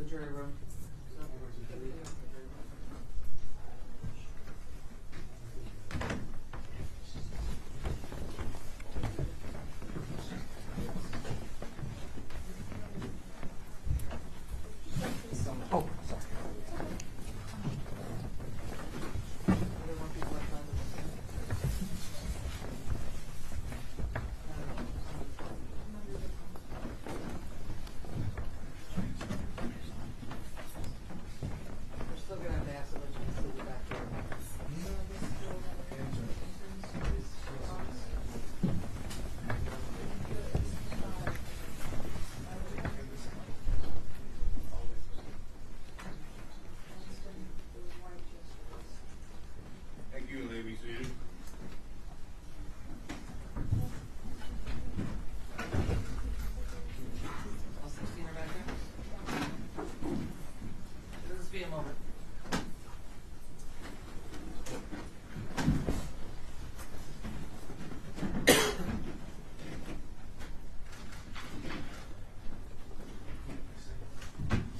jury room. Oh, sorry. We're still gonna have to ask them to see you back there. Thank you, lady, be seated. All 16 are back there? This will be a moment.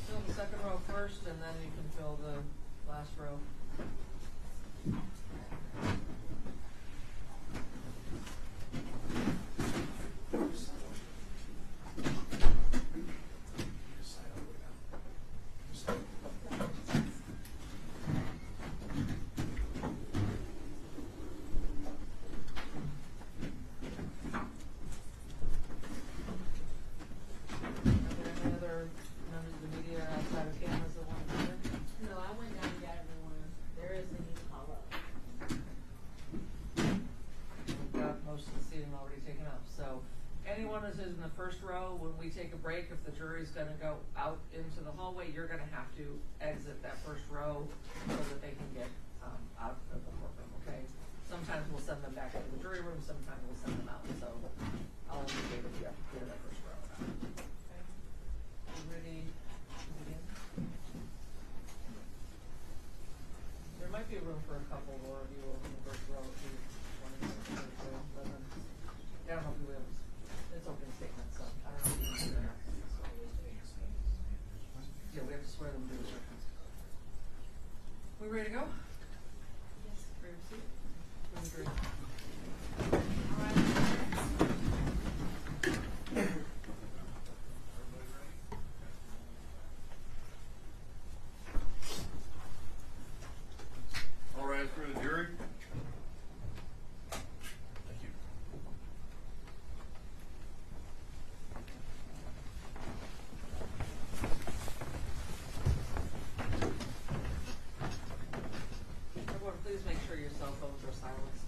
Fill the second row first, and then you can fill the last row. Are there any other members of the media outside of cameras that want to come in? No, I went down and got everyone. There is a need to call up. We've got most of the seating already taken up, so anyone who's in the first row, when we take a break, if the jury's gonna go out into the hallway, you're gonna have to exit that first row so that they can get, out of the courtroom, okay? Sometimes we'll send them back into the jury room, sometimes we'll send them out, so I'll indicate if you have to clear that first row. Okay? You ready to begin? There might be room for a couple more of you over in the first row if you want to use the first row, but then, I don't know if we will, it's open statement, so I don't know if you can do that. Yeah, we have to swear them to the circumstance. We ready to go? Yes. Ready to see? Please agree. All rise for the jury. Thank you. Everyone, please make sure your cell phones are silenced.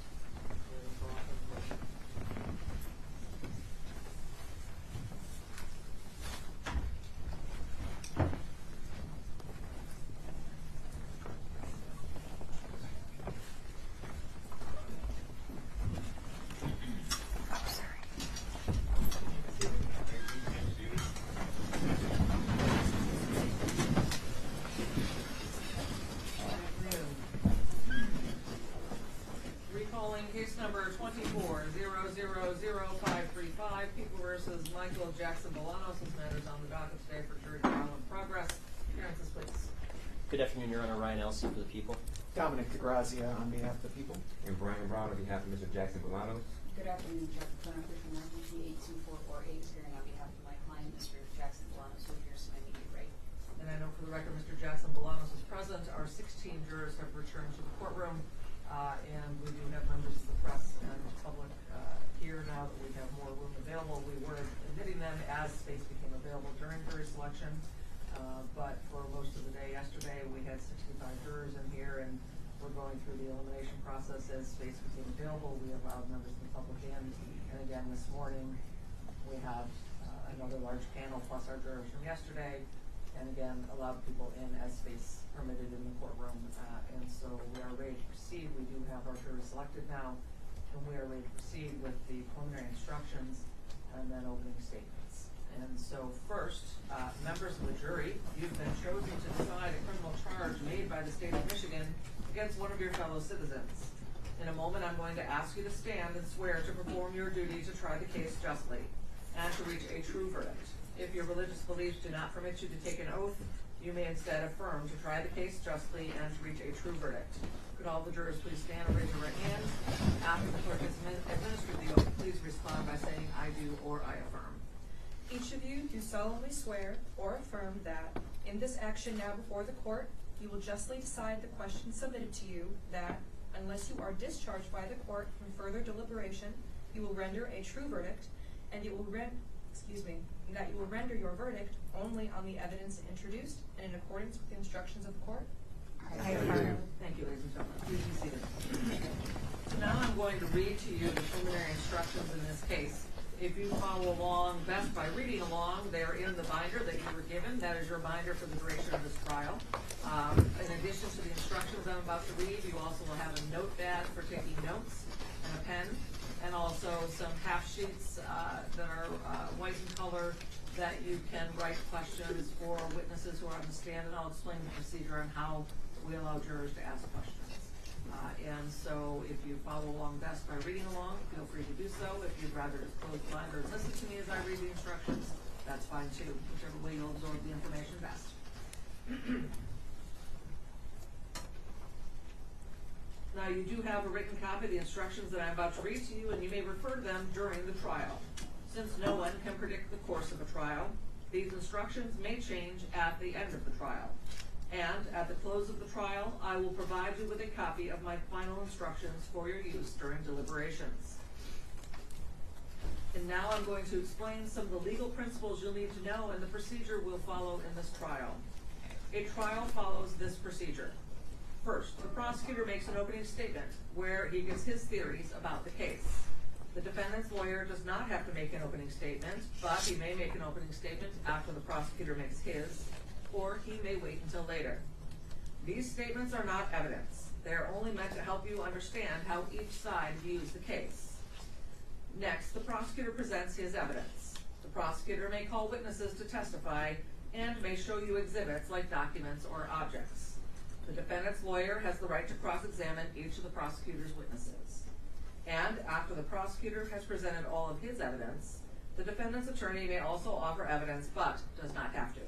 Recalling case number 24-000535, People versus Michael Jackson-Bolanos. This matter's on the docket today for jury trial in progress. Appearances, please. Good afternoon, Your Honor. Ryan Elsey for the people. Dominic DeGrazia on behalf of the people. And Brian Brown on behalf of Mr. Jackson-Bolanos. Good afternoon, Jeff Clinton from RPT 82448, appearing on behalf of my client, Mr. Jackson-Bolanos, who appears to my immediate right. And I know for the record, Mr. Jackson-Bolanos is present. Our 16 jurors have returned to the courtroom, and we do have members of the press and public here now that we have more room available. We were admitting them as space became available during jury selection, but for most of the day yesterday, we had 65 jurors in here, and we're going through the elimination process as space became available. We allowed members of the public in, and again, this morning, we have another large panel plus our jurors from yesterday, and again, allowed people in as space permitted in the courtroom. And so we are ready to proceed. We do have our jury selected now, and we are ready to proceed with the preliminary instructions and then opening statements. And so first, members of the jury, you've been chosen to decide a criminal charge made by the state of Michigan against one of your fellow citizens. In a moment, I'm going to ask you to stand and swear to perform your duty to try the case justly and to reach a true verdict. If your religious beliefs do not permit you to take an oath, You may instead affirm to try the case justly and to reach a true verdict. Could all the jurors please stand and raise your right hand? After the clerk has administered the oath, please respond by saying, "I do" or "I affirm." Each of you do solemnly swear or affirm that, in this action now before the court, you will justly decide the questions submitted to you, that, unless you are discharged by the court from further deliberation, you will render a true verdict, and you will that you will render your verdict only on the evidence introduced and in accordance with the instructions of the court? I affirm. Thank you, ladies and gentlemen. Please be seated. So now I'm going to read to you the preliminary instructions in this case. If you follow along best by reading along, they're in the binder that you were given. That is your binder for the duration of this trial. In addition to the instructions I'm about to read, you also will have a notepad for taking notes and a pen, and also some half sheets that are white in color that you can write questions for witnesses who are on the stand, and I'll explain the procedure on how we allow jurors to ask questions. And so if you follow along best by reading along, feel free to do so. If you'd rather just close the binder and listen to me as I read the instructions, that's fine too, whichever way you'll absorb the information best. Now, you do have a written copy of the instructions that I'm about to read to you, and you may refer to them during the trial. Since no one can predict the course of a trial, these instructions may change at the end of the trial. And at the close of the trial, I will provide you with a copy of my final instructions for your use during deliberations. And now I'm going to explain some of the legal principles you'll need to know and the procedure we'll follow in this trial. A trial follows this procedure. First, the prosecutor makes an opening statement where he gives his theories about the case. The defendant's lawyer does not have to make an opening statement, but he may make an opening statement after the prosecutor makes his, or he may wait until later. These statements are not evidence. They are only meant to help you understand how each side views the case. Next, the prosecutor presents his evidence. The prosecutor may call witnesses to testify and may show you exhibits like documents or objects. The defendant's lawyer has the right to cross-examine each of the prosecutor's witnesses. And after the prosecutor has presented all of his evidence, the defendant's attorney may also offer evidence but does not have to.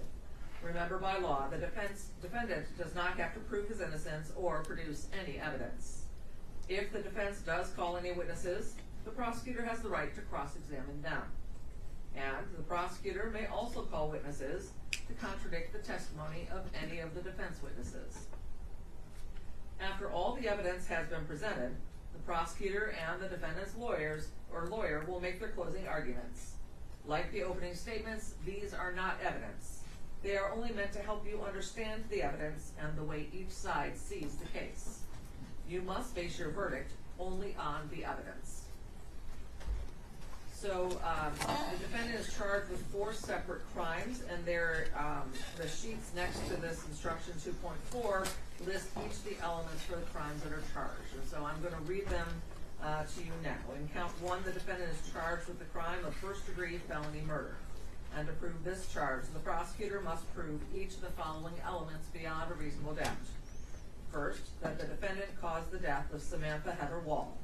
Remember, by law, the defendant does not have to prove his innocence or produce any evidence. If the defense does call any witnesses, the prosecutor has the right to cross-examine them. And the prosecutor may also call witnesses to contradict the testimony of any of the defense witnesses. After all the evidence has been presented, the prosecutor and the defendant's lawyer will make their closing arguments. Like the opening statements, these are not evidence. They are only meant to help you understand the evidence and the way each side sees the case. You must base your verdict only on the evidence. So the defendant is charged with 4 separate crimes, and they're the sheets next to this instruction 2.4 list each of the elements for the crimes that are charged. And so I'm going to read them to you now. In count 1, the defendant is charged with the crime of first-degree felony murder. And to prove this charge, the prosecutor must prove each of the following elements beyond a reasonable doubt. First, that the defendant caused the death of Samantha Heather Woll.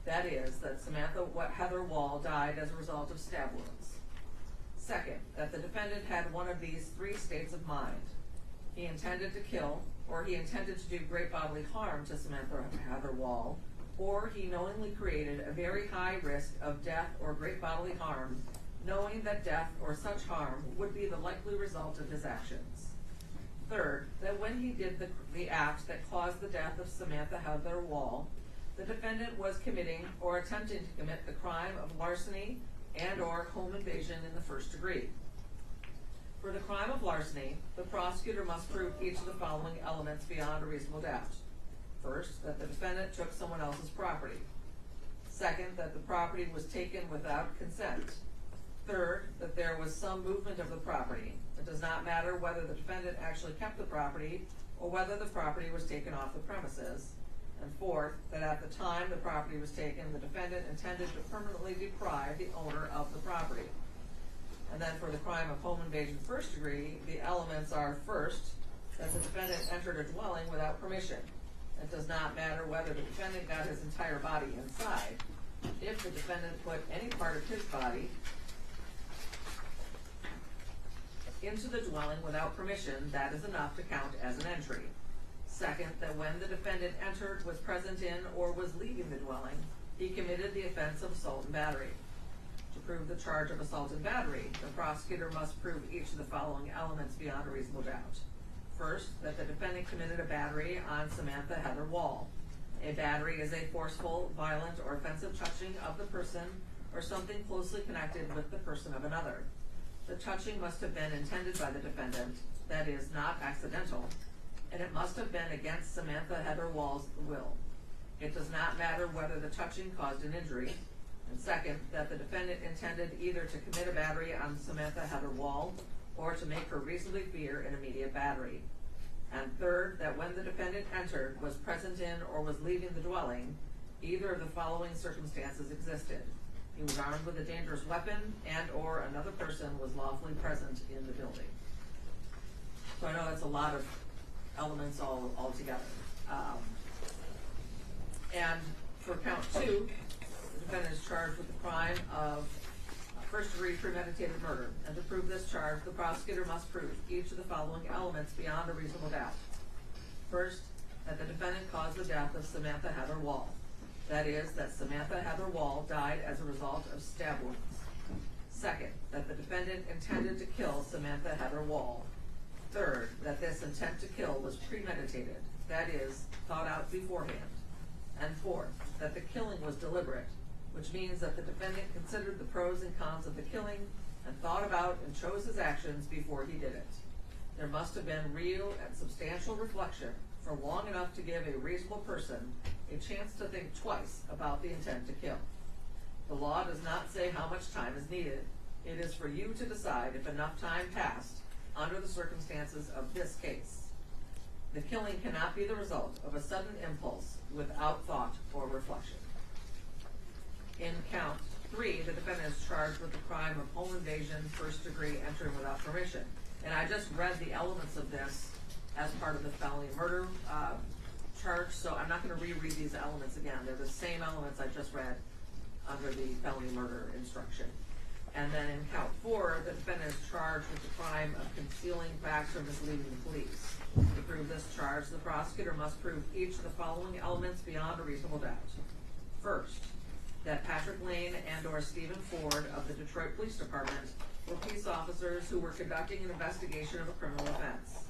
That is, that Samantha Heather Woll died as a result of stab wounds. Second, that the defendant had one of these 3 states of mind. He intended to kill, or he intended to do great bodily harm to Samantha Heather Woll, or he knowingly created a very high risk of death or great bodily harm, knowing that death or such harm would be the likely result of his actions. Third, that when he did the act that caused the death of Samantha Heather Woll, the defendant was committing or attempting to commit the crime of larceny and or home invasion in the first degree. For the crime of larceny, the prosecutor must prove each of the following elements beyond a reasonable doubt. First, that the defendant took someone else's property. Second, that the property was taken without consent. Third, that there was some movement of the property. It does not matter whether the defendant actually kept the property or whether the property was taken off the premises. And fourth, that at the time the property was taken, the defendant intended to permanently deprive the owner of the property. And then for the crime of home invasion first degree, the elements are first, that the defendant entered a dwelling without permission. It does not matter whether the defendant got his entire body inside. If the defendant put any part of his body into the dwelling without permission, that is enough to count as an entry. Second, that when the defendant entered, was present in, or was leaving the dwelling, he committed the offense of assault and battery. To prove the charge of assault and battery, the prosecutor must prove each of the following elements beyond a reasonable doubt. First, that the defendant committed a battery on Samantha Heather Woll. A battery is a forceful, violent, or offensive touching of the person or something closely connected with the person of another. The touching must have been intended by the defendant, that is, not accidental, and it must have been against Samantha Heather Woll's will. It does not matter whether the touching caused an injury. And second, that the defendant intended either to commit a battery on Samantha Heather Woll or to make her reasonably fear an immediate battery. And third, that when the defendant entered, was present in, or was leaving the dwelling, either of the following circumstances existed. He was armed with a dangerous weapon and or another person was lawfully present in the building. So I know that's a lot of elements all together. And for count 2, the defendant is charged with the crime of first-degree premeditated murder. And to prove this charge, the prosecutor must prove each of the following elements beyond a reasonable doubt. First, that the defendant caused the death of Samantha Heather Woll. That is, that Samantha Heather Woll died as a result of stab wounds. Second, that the defendant intended to kill Samantha Heather Woll. Third, that this intent to kill was premeditated, that is, thought out beforehand. And fourth, that the killing was deliberate, which means that the defendant considered the pros and cons of the killing and thought about and chose his actions before he did it. There must have been real and substantial reflection for long enough to give a reasonable person a chance to think twice about the intent to kill. The law does not say how much time is needed. It is for you to decide if enough time passed under the circumstances of this case. The killing cannot be the result of a sudden impulse without thought or reflection. In count 3, the defendant is charged with the crime of home invasion, first degree, entering without permission. And I just read the elements of this as part of the felony murder charge, so I'm not going to reread these elements again. They're the same elements I just read under the felony murder instruction. And then in count 4, the defendant is charged with the crime of concealing facts or misleading the police. To prove this charge, the prosecutor must prove each of the following elements beyond a reasonable doubt. First, that Patrick Lane and or Stephen Ford of the Detroit Police Department were peace officers who were conducting an investigation of a criminal offense.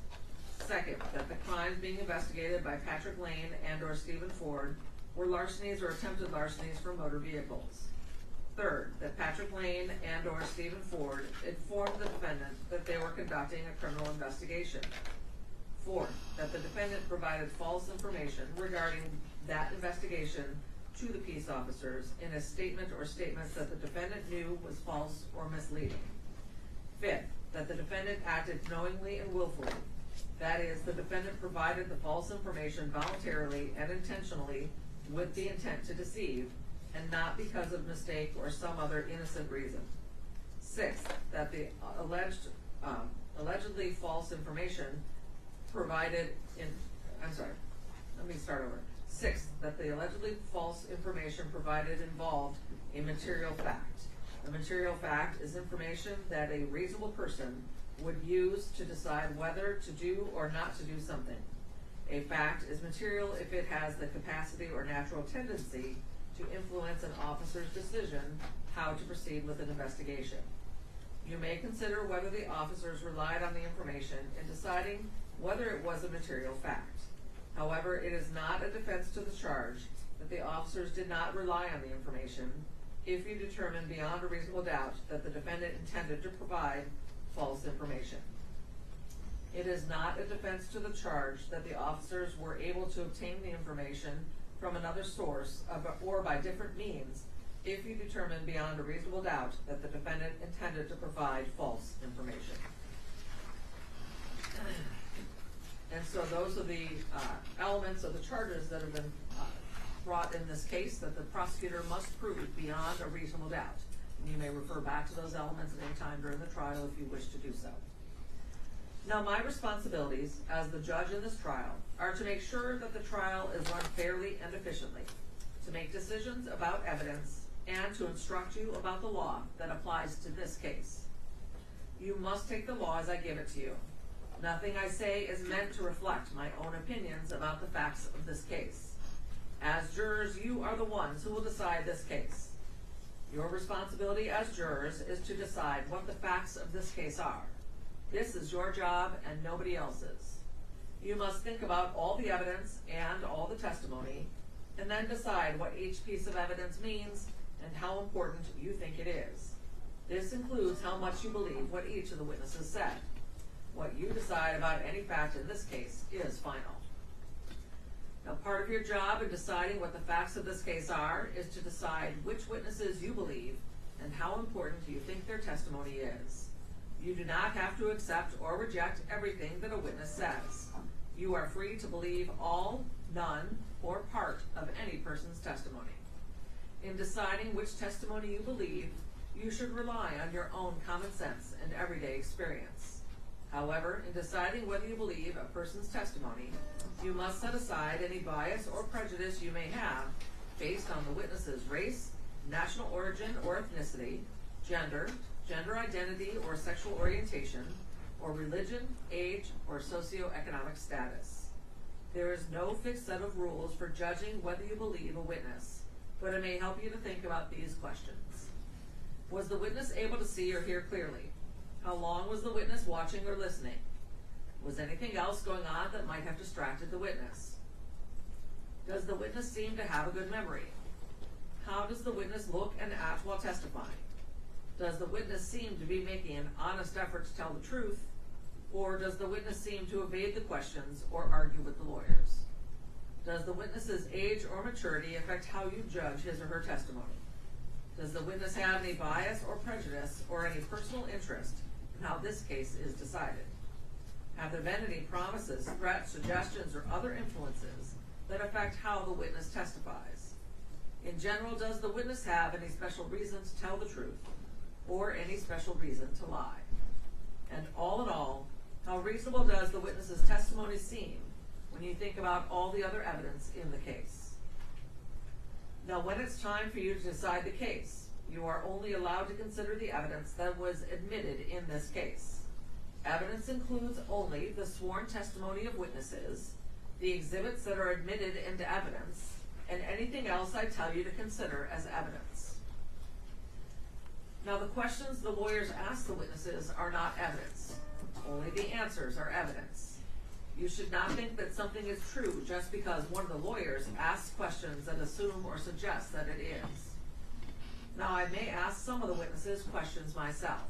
Second, that the crimes being investigated by Patrick Lane and or Stephen Ford were larcenies or attempted larcenies from motor vehicles. Third, that Patrick Lane and or Stephen Ford informed the defendant that they were conducting a criminal investigation. Fourth, that the defendant provided false information regarding that investigation to the peace officers in a statement or statements that the defendant knew was false or misleading. Fifth, that the defendant acted knowingly and willfully. That is, the defendant provided the false information voluntarily and intentionally with the intent to deceive, and not because of mistake or some other innocent reason. Sixth, that the allegedly false information provided in, Sixth, that the allegedly false information provided involved a material fact. The material fact is information that a reasonable person would use to decide whether to do or not to do something. A fact is material if it has the capacity or natural tendency to influence an officer's decision how to proceed with an investigation. You may consider whether the officers relied on the information in deciding whether it was a material fact. However, it is not a defense to the charge that the officers did not rely on the information if you determine beyond a reasonable doubt that the defendant intended to provide false information. It is not a defense to the charge that the officers were able to obtain the information from another source or by different means if you determine beyond a reasonable doubt that the defendant intended to provide false information. And so those are the elements of the charges that have been brought in this case that the prosecutor must prove beyond a reasonable doubt. And you may refer back to those elements at any time during the trial if you wish to do so. Now, my responsibilities as the judge in this trial are to make sure that the trial is run fairly and efficiently, to make decisions about evidence, and to instruct you about the law that applies to this case. You must take the law as I give it to you. Nothing I say is meant to reflect my own opinions about the facts of this case. As jurors, you are the ones who will decide this case. Your responsibility as jurors is to decide what the facts of this case are. This is your job and nobody else's. You must think about all the evidence and all the testimony, and then decide what each piece of evidence means and how important you think it is. This includes how much you believe what each of the witnesses said. What you decide about any fact in this case is final. Now, part of your job in deciding what the facts of this case are is to decide which witnesses you believe and how important you think their testimony is. You do not have to accept or reject everything that a witness says. You are free to believe all, none, or part of any person's testimony. In deciding which testimony you believe, you should rely on your own common sense and everyday experience. However, in deciding whether you believe a person's testimony, you must set aside any bias or prejudice you may have based on the witness's race, national origin or ethnicity, gender, gender identity or sexual orientation, or religion, age, or socioeconomic status. There is no fixed set of rules for judging whether you believe a witness, but it may help you to think about these questions. Was the witness able to see or hear clearly? How long was the witness watching or listening? Was anything else going on that might have distracted the witness? Does the witness seem to have a good memory? How does the witness look and act while testifying? Does the witness seem to be making an honest effort to tell the truth, or does the witness seem to evade the questions or argue with the lawyers? Does the witness's age or maturity affect how you judge his or her testimony? Does the witness have any bias or prejudice or any personal interest in how this case is decided? Have there been any promises, threats, suggestions, or other influences that affect how the witness testifies? In general, does the witness have any special reason to tell the truth or any special reason to lie? And all in all, how reasonable does the witness's testimony seem when you think about all the other evidence in the case? Now, when it's time for you to decide the case, you are only allowed to consider the evidence that was admitted in this case. Evidence includes only the sworn testimony of witnesses, the exhibits that are admitted into evidence, and anything else I tell you to consider as evidence. Now, the questions the lawyers ask the witnesses are not evidence. Only the answers are evidence. You should not think that something is true just because one of the lawyers asks questions that assume or suggest that it is. Now, I may ask some of the witnesses questions myself.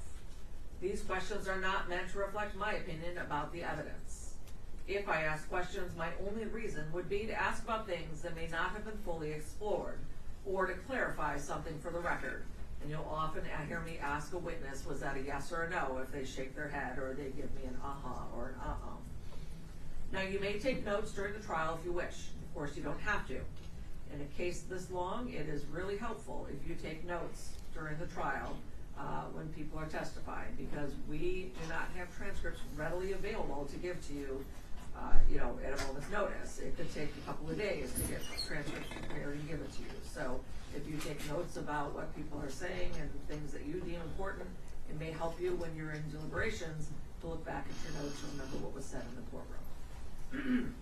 These questions are not meant to reflect my opinion about the evidence. If I ask questions, my only reason would be to ask about things that may not have been fully explored, or to clarify something for the record. And you'll often hear me ask a witness, was that a yes or a no, if they shake their head or they give me an uh-huh or an uh-uh. Now, you may take notes during the trial if you wish. Of course, you don't have to. In a case this long, it is really helpful if you take notes during the trial when people are testifying, because we do not have transcripts readily available to give to you, at a moment's notice. It could take a couple of days to get transcripts prepared and give it to you. So if you take notes about what people are saying and things that you deem important, it may help you when you're in deliberations to look back at your notes and remember what was said in the courtroom.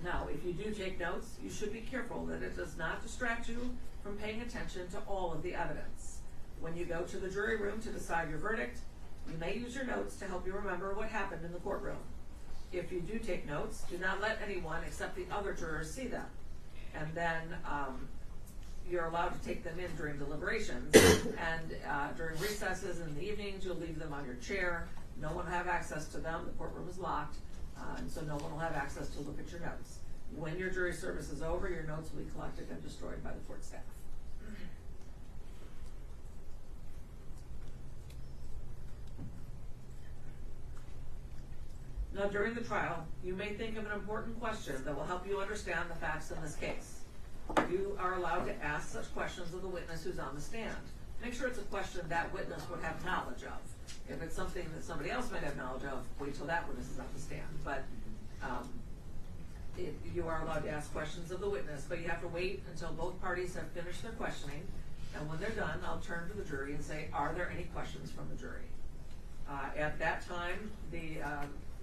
Now, if you do take notes, you should be careful that it does not distract you from paying attention to all of the evidence. When you go to the jury room to decide your verdict, you may use your notes to help you remember what happened in the courtroom. If you do take notes, do not let anyone except the other jurors see them. And then you're allowed to take them in during deliberations, and during recesses in the evenings, you'll leave them on your chair. No one will have access to them. The courtroom is locked. And so no one will have access to look at your notes. When your jury service is over, your notes will be collected and destroyed by the court staff. Now, during the trial, you may think of an important question that will help you understand the facts in this case. You are allowed to ask such questions of the witness who's on the stand. Make sure it's a question that witness would have knowledge of. If it's something that somebody else might have knowledge of, wait till that witness is on the stand. But you are allowed to ask questions of the witness, but you have to wait until both parties have finished their questioning. And when they're done, I'll turn to the jury and say, are there any questions from the jury? At that time,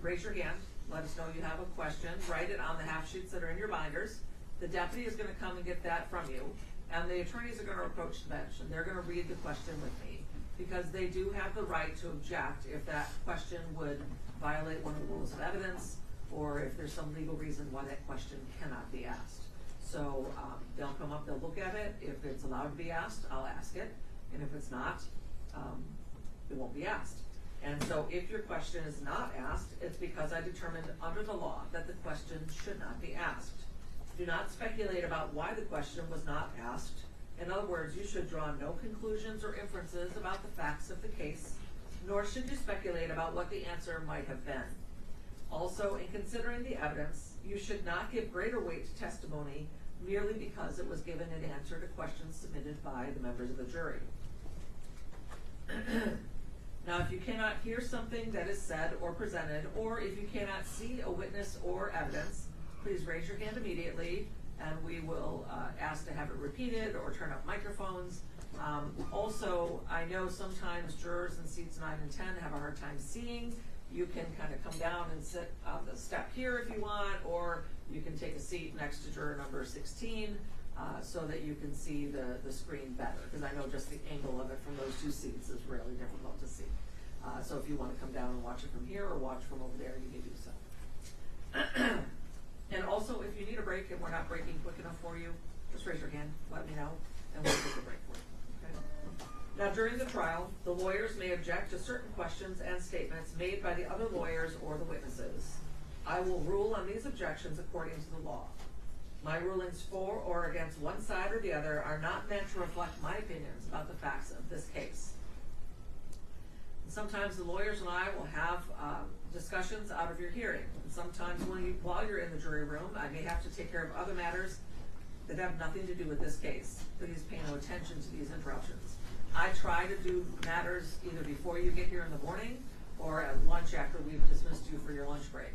raise your hand, let us know you have a question, write it on the half sheets that are in your binders. The deputy is gonna come and get that from you, and the attorneys are gonna approach the bench, and they're gonna read the question with me, because they do have the right to object if that question would violate one of the rules of evidence, or if there's some legal reason why that question cannot be asked. So they'll come up, they'll look at it. If it's allowed to be asked, I'll ask it. And if it's not, it won't be asked. And so if your question is not asked, it's because I determined under the law that the question should not be asked. Do not speculate about why the question was not asked. In other words, you should draw no conclusions or inferences about the facts of the case, nor should you speculate about what the answer might have been. Also, in considering the evidence, you should not give greater weight to testimony merely because it was given in answer to questions submitted by the members of the jury. Now, if you cannot hear something that is said or presented, or if you cannot see a witness or evidence, please raise your hand immediately, and we will ask to have it repeated or turn up microphones. Also, I know sometimes jurors in seats 9 and 10 have a hard time seeing. You can kind of come down and sit on the step here if you want, or you can take a seat next to juror number 16 so that you can see the screen better, because I know just the angle of it from those two seats is really difficult to see. So if you want to come down and watch it from here or watch from over there, you may do so. And also, if you need a break and we're not breaking quick enough for you, just raise your hand, let me know, and we'll take a break for you. Okay? Now, during the trial, the lawyers may object to certain questions and statements made by the other lawyers or the witnesses. I will rule on these objections according to the law. My rulings for or against one side or the other are not meant to reflect my opinions about the facts of this case. Sometimes the lawyers and I will have discussions out of your hearing. And sometimes while you're in the jury room, I may have to take care of other matters that have nothing to do with this case. Please pay no attention to these interruptions. I try to do matters either before you get here in the morning or at lunch after we've dismissed you for your lunch break.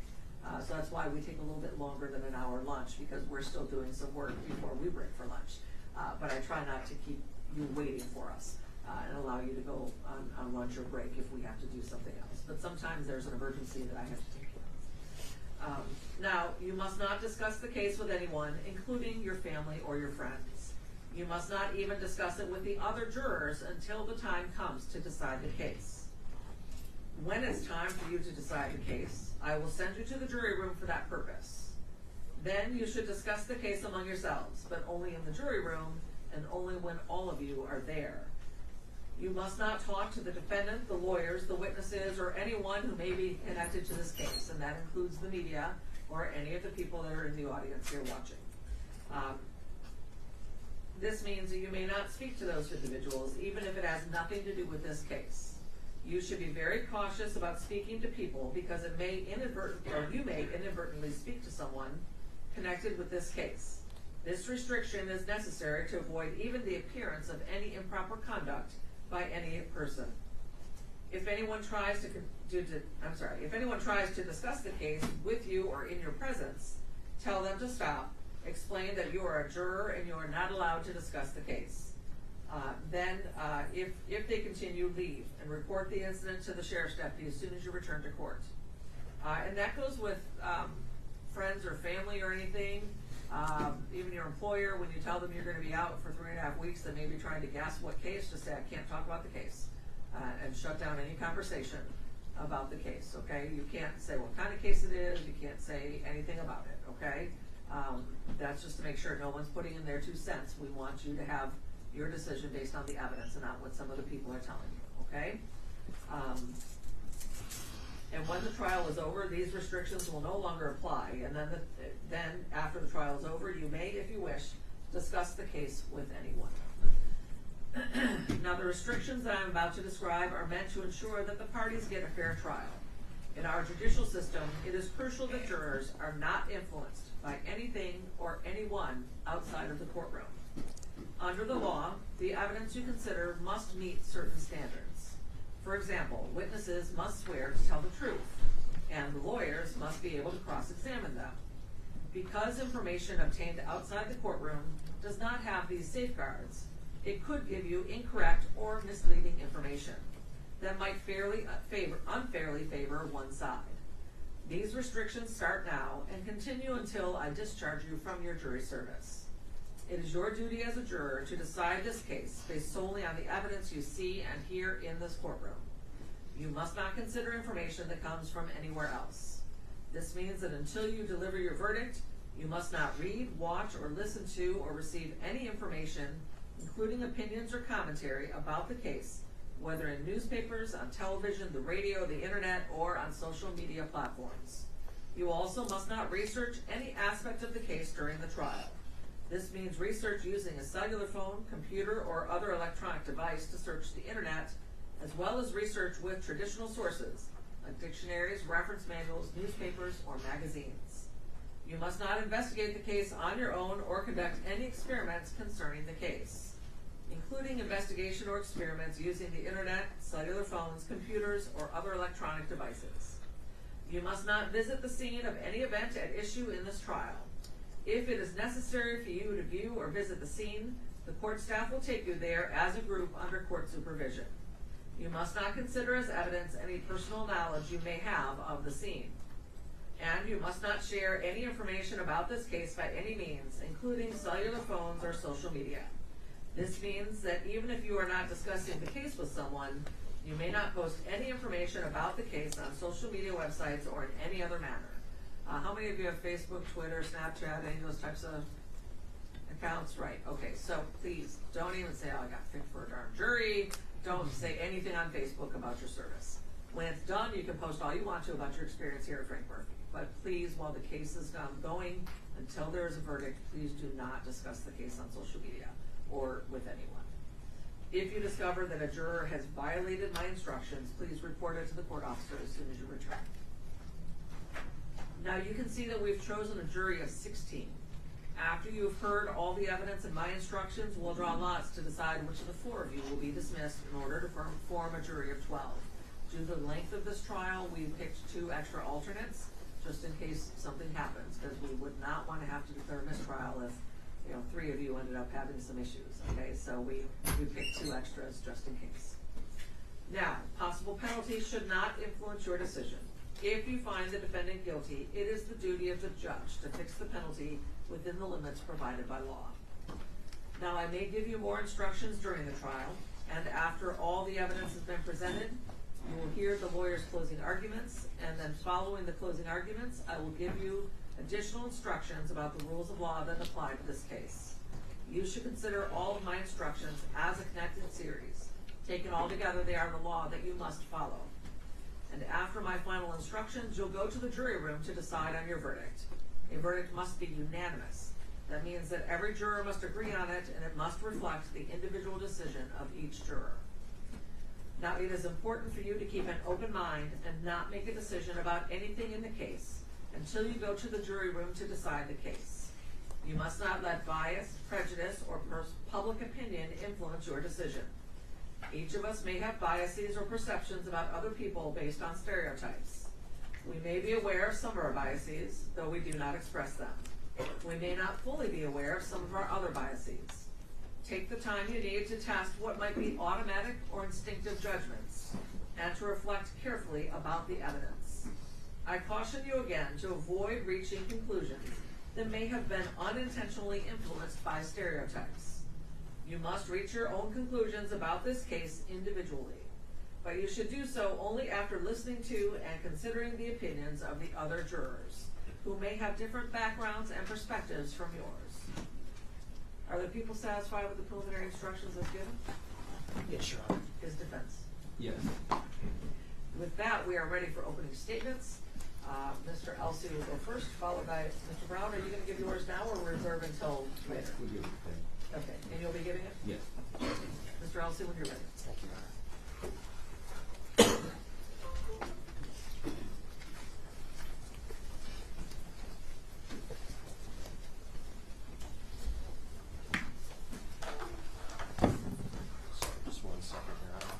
So that's why we take a little bit longer than an hour lunch, because we're still doing some work before we break for lunch. But I try not to keep you waiting for us and allow you to go on lunch or break if we have to do something else. But sometimes there's an emergency that I have to take care of. Now, you must not discuss the case with anyone, including your family or your friends. You must not even discuss it with the other jurors until the time comes to decide the case. When it's time for you to decide the case, I will send you to the jury room for that purpose. Then you should discuss the case among yourselves, but only in the jury room and only when all of you are there. You must not talk to the defendant, the lawyers, the witnesses, or anyone who may be connected to this case, and that includes the media or any of the people that are in the audience here watching. This means that you may not speak to those individuals, even if it has nothing to do with this case. You should be very cautious about speaking to people, because you may inadvertently speak to someone connected with this case. This restriction is necessary to avoid even the appearance of any improper conduct by any person. If anyone tries to discuss the case with you or in your presence, tell them to stop. Explain that you are a juror and you are not allowed to discuss the case. Then, if they continue, leave and report the incident to the sheriff's deputy as soon as you return to court. And that goes with friends or family or anything. Even your employer, when you tell them you're going to be out for 3.5 weeks, they may be trying to guess what case, just say, I can't talk about the case, and shut down any conversation about the case, okay? You can't say what kind of case it is, you can't say anything about it, okay? That's just to make sure no one's putting in their 2 cents. We want you to have your decision based on the evidence and not what some of the people are telling you, okay? And when the trial is over, these restrictions will no longer apply. And then after the trial is over, you may, if you wish, discuss the case with anyone. Now, the restrictions that I'm about to describe are meant to ensure that the parties get a fair trial. In our judicial system, it is crucial that jurors are not influenced by anything or anyone outside of the courtroom. Under the law, the evidence you consider must meet certain standards. For example, witnesses must swear to tell the truth, and the lawyers must be able to cross-examine them. Because information obtained outside the courtroom does not have these safeguards, it could give you incorrect or misleading information. that might unfairly favor one side. These restrictions start now and continue until I discharge you from your jury service. It is your duty as a juror to decide this case based solely on the evidence you see and hear in this courtroom. You must not consider information that comes from anywhere else. This means that until you deliver your verdict, you must not read, watch, or listen to, or receive any information, including opinions or commentary about the case, whether in newspapers, on television, the radio, the internet, or on social media platforms. You also must not research any aspect of the case during the trial. This means research using a cellular phone, computer, or other electronic device to search the internet, as well as research with traditional sources, like dictionaries, reference manuals, newspapers, or magazines. You must not investigate the case on your own or conduct any experiments concerning the case, including investigation or experiments using the internet, cellular phones, computers, or other electronic devices. You must not visit the scene of any event at issue in this trial. If it is necessary for you to view or visit the scene, the court staff will take you there as a group under court supervision. You must not consider as evidence any personal knowledge you may have of the scene. And you must not share any information about this case by any means, including cellular phones or social media. This means that even if you are not discussing the case with someone, you may not post any information about the case on social media websites or in any other manner. How many of you have Facebook, Twitter, Snapchat, any of those types of accounts? Right, okay, so please don't even say, oh, I got picked for a darn jury. Don't say anything on Facebook about your service. When it's done, you can post all you want to about your experience here at Frank Murphy. But please, while the case is going, until there is a verdict, please do not discuss the case on social media or with anyone. If you discover that a juror has violated my instructions, please report it to the court officer as soon as you return. Now you can see that we've chosen a jury of 16. After you have heard all the evidence and my instructions, we'll draw lots to decide which of the 4 of you will be dismissed in order to form a jury of 12. Due to the length of this trial, we picked 2 extra alternates, just in case something happens, because we would not want to have to declare a mistrial if 3 of you ended up having some issues. Okay, so we picked 2 extras just in case. Now, possible penalties should not influence your decision. If you find the defendant guilty, it is the duty of the judge to fix the penalty within the limits provided by law. Now, I may give you more instructions during the trial, and after all the evidence has been presented, you will hear the lawyer's closing arguments, and then following the closing arguments, I will give you additional instructions about the rules of law that apply to this case. You should consider all of my instructions as a connected series. Taken all together, they are the law that you must follow. And after my final instructions, you'll go to the jury room to decide on your verdict. A verdict must be unanimous. That means that every juror must agree on it, and it must reflect the individual decision of each juror. Now, it is important for you to keep an open mind and not make a decision about anything in the case until you go to the jury room to decide the case. You must not let bias, prejudice, or public opinion influence your decision. Each of us may have biases or perceptions about other people based on stereotypes. We may be aware of some of our biases, though we do not express them. We may not fully be aware of some of our other biases. Take the time you need to test what might be automatic or instinctive judgments, and to reflect carefully about the evidence. I caution you again to avoid reaching conclusions that may have been unintentionally influenced by stereotypes. You must reach your own conclusions about this case individually, but you should do so only after listening to and considering the opinions of the other jurors, who may have different backgrounds and perspectives from yours. Are the people satisfied with the preliminary instructions as given? Yes, Your Honor. His defense. Yes. With that, we are ready for opening statements. Mr. Elsey will go first, followed by Mr. Brown. Are you going to give yours now or reserve until later? We'll give it a thing. Okay, and you'll be giving it? Yes. Mr. Elsey, when you're ready. Thank you, Your Honor. Just 1 second, Your Honor.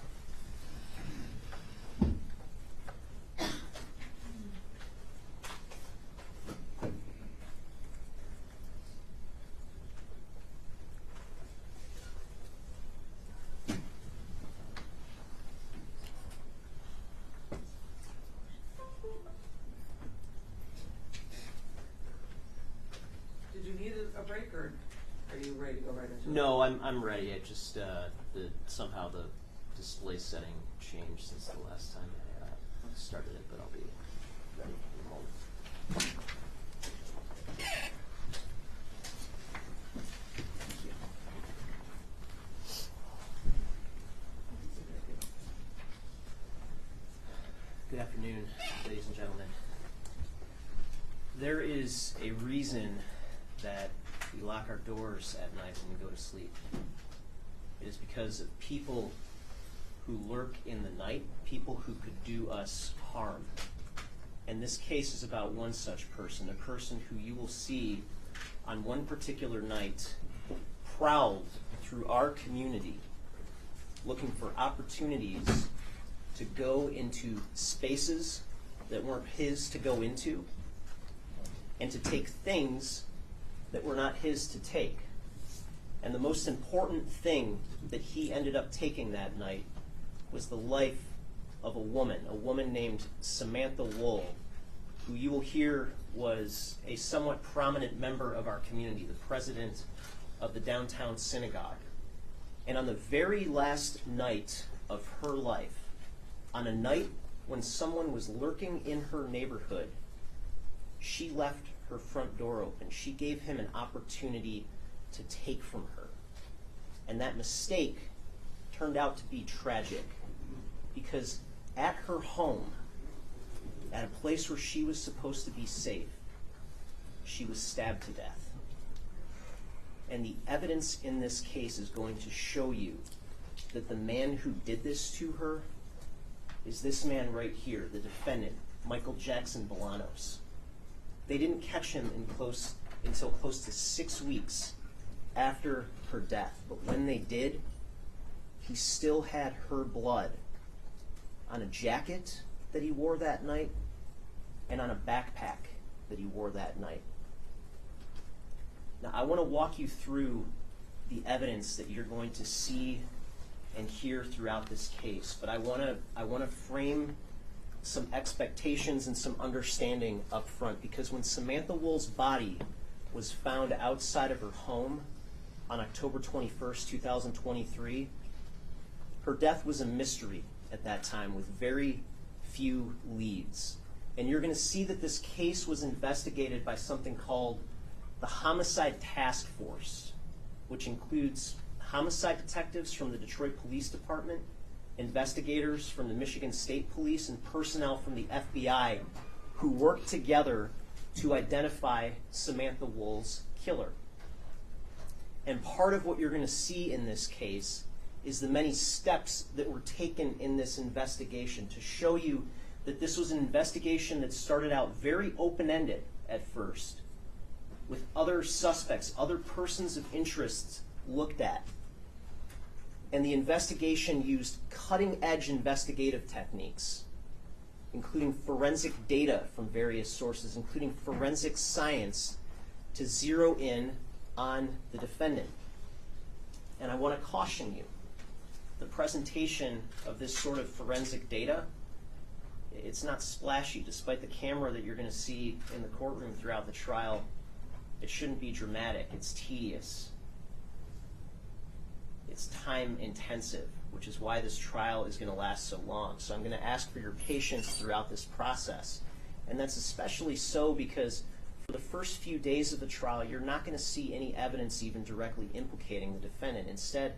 No, I'm ready. I just somehow the display setting changed since the last time I started it, but I'll be ready in a moment. Good afternoon, ladies and gentlemen. There is a reason that we lock our doors at night when we go to sleep. It is because of people who lurk in the night, people who could do us harm. And this case is about one such person, a person who you will see on one particular night prowled through our community looking for opportunities to go into spaces that weren't his to go into and to take things that were not his to take. And the most important thing that he ended up taking that night was the life of a woman named Samantha Woll, who you will hear was a somewhat prominent member of our community, the president of the downtown synagogue. And on the very last night of her life, on a night when someone was lurking in her neighborhood, she left her front door open. She gave him an opportunity to take from her. And that mistake turned out to be tragic, because at her home, at a place where she was supposed to be safe, she was stabbed to death. And the evidence in this case is going to show you that the man who did this to her is this man right here, the defendant, Michael Jackson-Bolanos. They didn't catch him until close to 6 weeks after her death. But when they did, he still had her blood on a jacket that he wore that night and on a backpack that he wore that night. Now, I want to walk you through the evidence that you're going to see and hear throughout this case, but I want to frame some expectations and some understanding up front, because when Samantha Woll's body was found outside of her home on October 21st, 2023, her death was a mystery at that time with very few leads. And you're going to see that this case was investigated by something called the Homicide Task Force, which includes homicide detectives from the Detroit Police Department, investigators from the Michigan State Police, and personnel from the FBI who worked together to identify Samantha Woll's killer. And part of what you're going to see in this case is the many steps that were taken in this investigation to show you that this was an investigation that started out very open-ended at first, with other suspects, other persons of interest looked at. And the investigation used cutting-edge investigative techniques, including forensic data from various sources, including forensic science, to zero in on the defendant. And I want to caution you, the presentation of this sort of forensic data, it's not splashy. Despite the camera that you're going to see in the courtroom throughout the trial, it shouldn't be dramatic. It's tedious. It's time intensive, which is why this trial is going to last so long. So I'm going to ask for your patience throughout this process. And that's especially so because for the first few days of the trial, you're not going to see any evidence even directly implicating the defendant. Instead,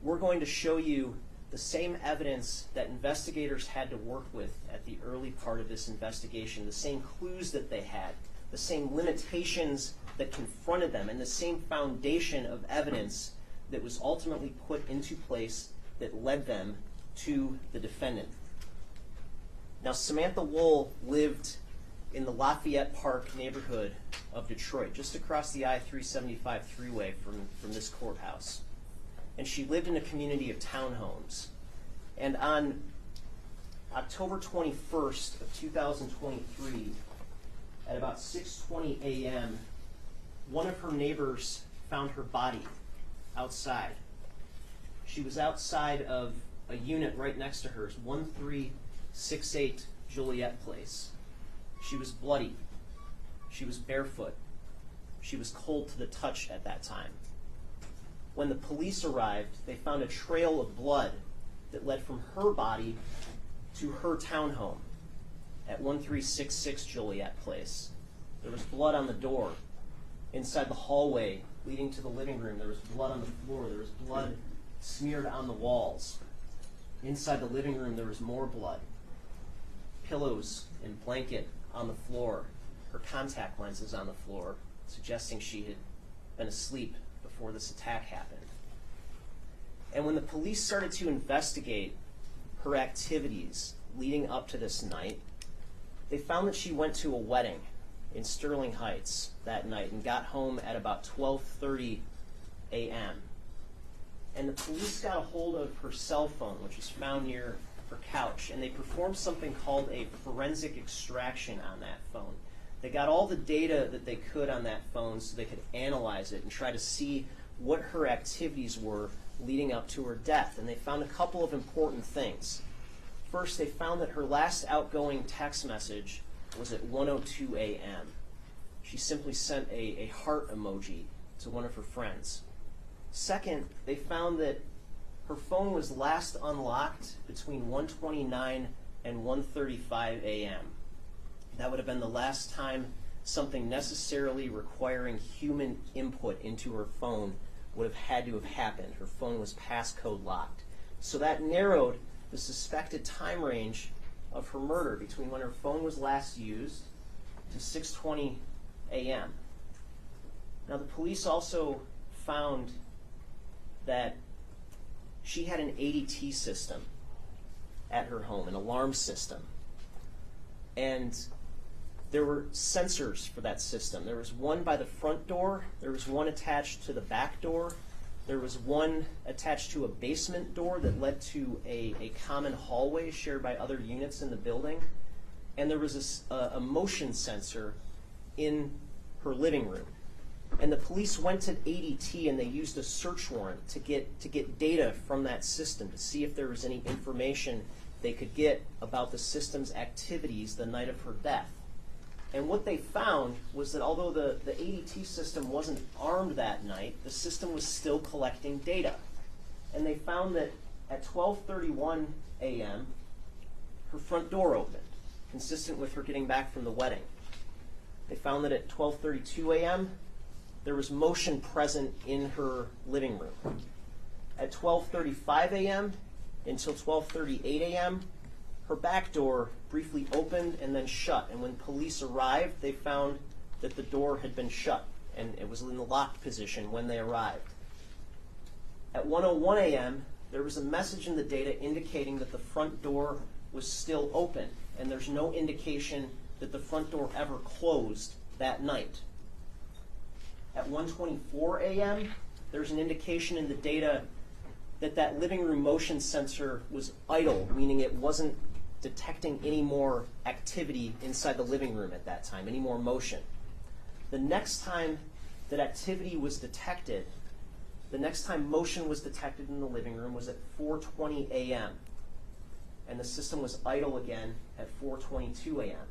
we're going to show you the same evidence that investigators had to work with at the early part of this investigation, the same clues that they had, the same limitations that confronted them, and the same foundation of evidence that was ultimately put into place that led them to the defendant. Now, Samantha Woll lived in the Lafayette Park neighborhood of Detroit, just across the I-375 freeway from this courthouse. And she lived in a community of townhomes. And on October 21st of 2023, at about 6:20 a.m., one of her neighbors found her body outside. She was outside of a unit right next to hers, 1368 Joliet Place. She was bloody. She was barefoot. She was cold to the touch at that time. when the police arrived, they found a trail of blood that led from her body to her townhome at 1366 Joliet Place. There was blood on the door. Inside the hallway leading to the living room, there was blood on the floor. There was blood smeared on the walls. Inside the living room, there was more blood. Pillows and blanket on the floor. Her contact lenses on the floor, suggesting she had been asleep before this attack happened. And when the police started to investigate her activities leading up to this night, they found that she went to a wedding in Sterling Heights that night and got home at about 12:30 a.m. And the police got a hold of her cell phone, which was found near her couch, and they performed something called a forensic extraction on that phone. They got all the data that they could on that phone so they could analyze it and try to see what her activities were leading up to her death. And they found a couple of important things. First, they found that her last outgoing text message was at 1:02 a.m. She simply sent a heart emoji to one of her friends. Second, they found that her phone was last unlocked between 1:29 and 1:35 a.m. That would have been the last time something necessarily requiring human input into her phone would have had to have happened. Her phone was passcode locked. So that narrowed the suspected time range of her murder between when her phone was last used to 6:20 a.m. Now, the police also found that she had an ADT system at her home, an alarm system. And there were sensors for that system. There was one by the front door, there was one attached to the back door, there was one attached to a basement door that led to a common hallway shared by other units in the building, and there was a motion sensor in her living room. And the police went to ADT and they used a search warrant to get data from that system to see if there was any information they could get about the system's activities the night of her death. And what they found was that although the ADT system wasn't armed that night, the system was still collecting data. And they found that at 12:31 a.m., her front door opened, consistent with her getting back from the wedding. They found that at 12:32 a.m., there was motion present in her living room. At 12:35 a.m. until 12:38 a.m., her back door briefly opened and then shut. And when police arrived, they found that the door had been shut and it was in the locked position when they arrived. At 1:01 a.m., there was a message in the data indicating that the front door was still open, and there's no indication that the front door ever closed that night. At 1:24 a.m., there's an indication in the data that that living room motion sensor was idle, meaning it wasn't detecting any more activity inside the living room at that time, any more motion. The next time that activity was detected, the next time motion was detected in the living room was at 4:20 a.m. And the system was idle again at 4:22 a.m.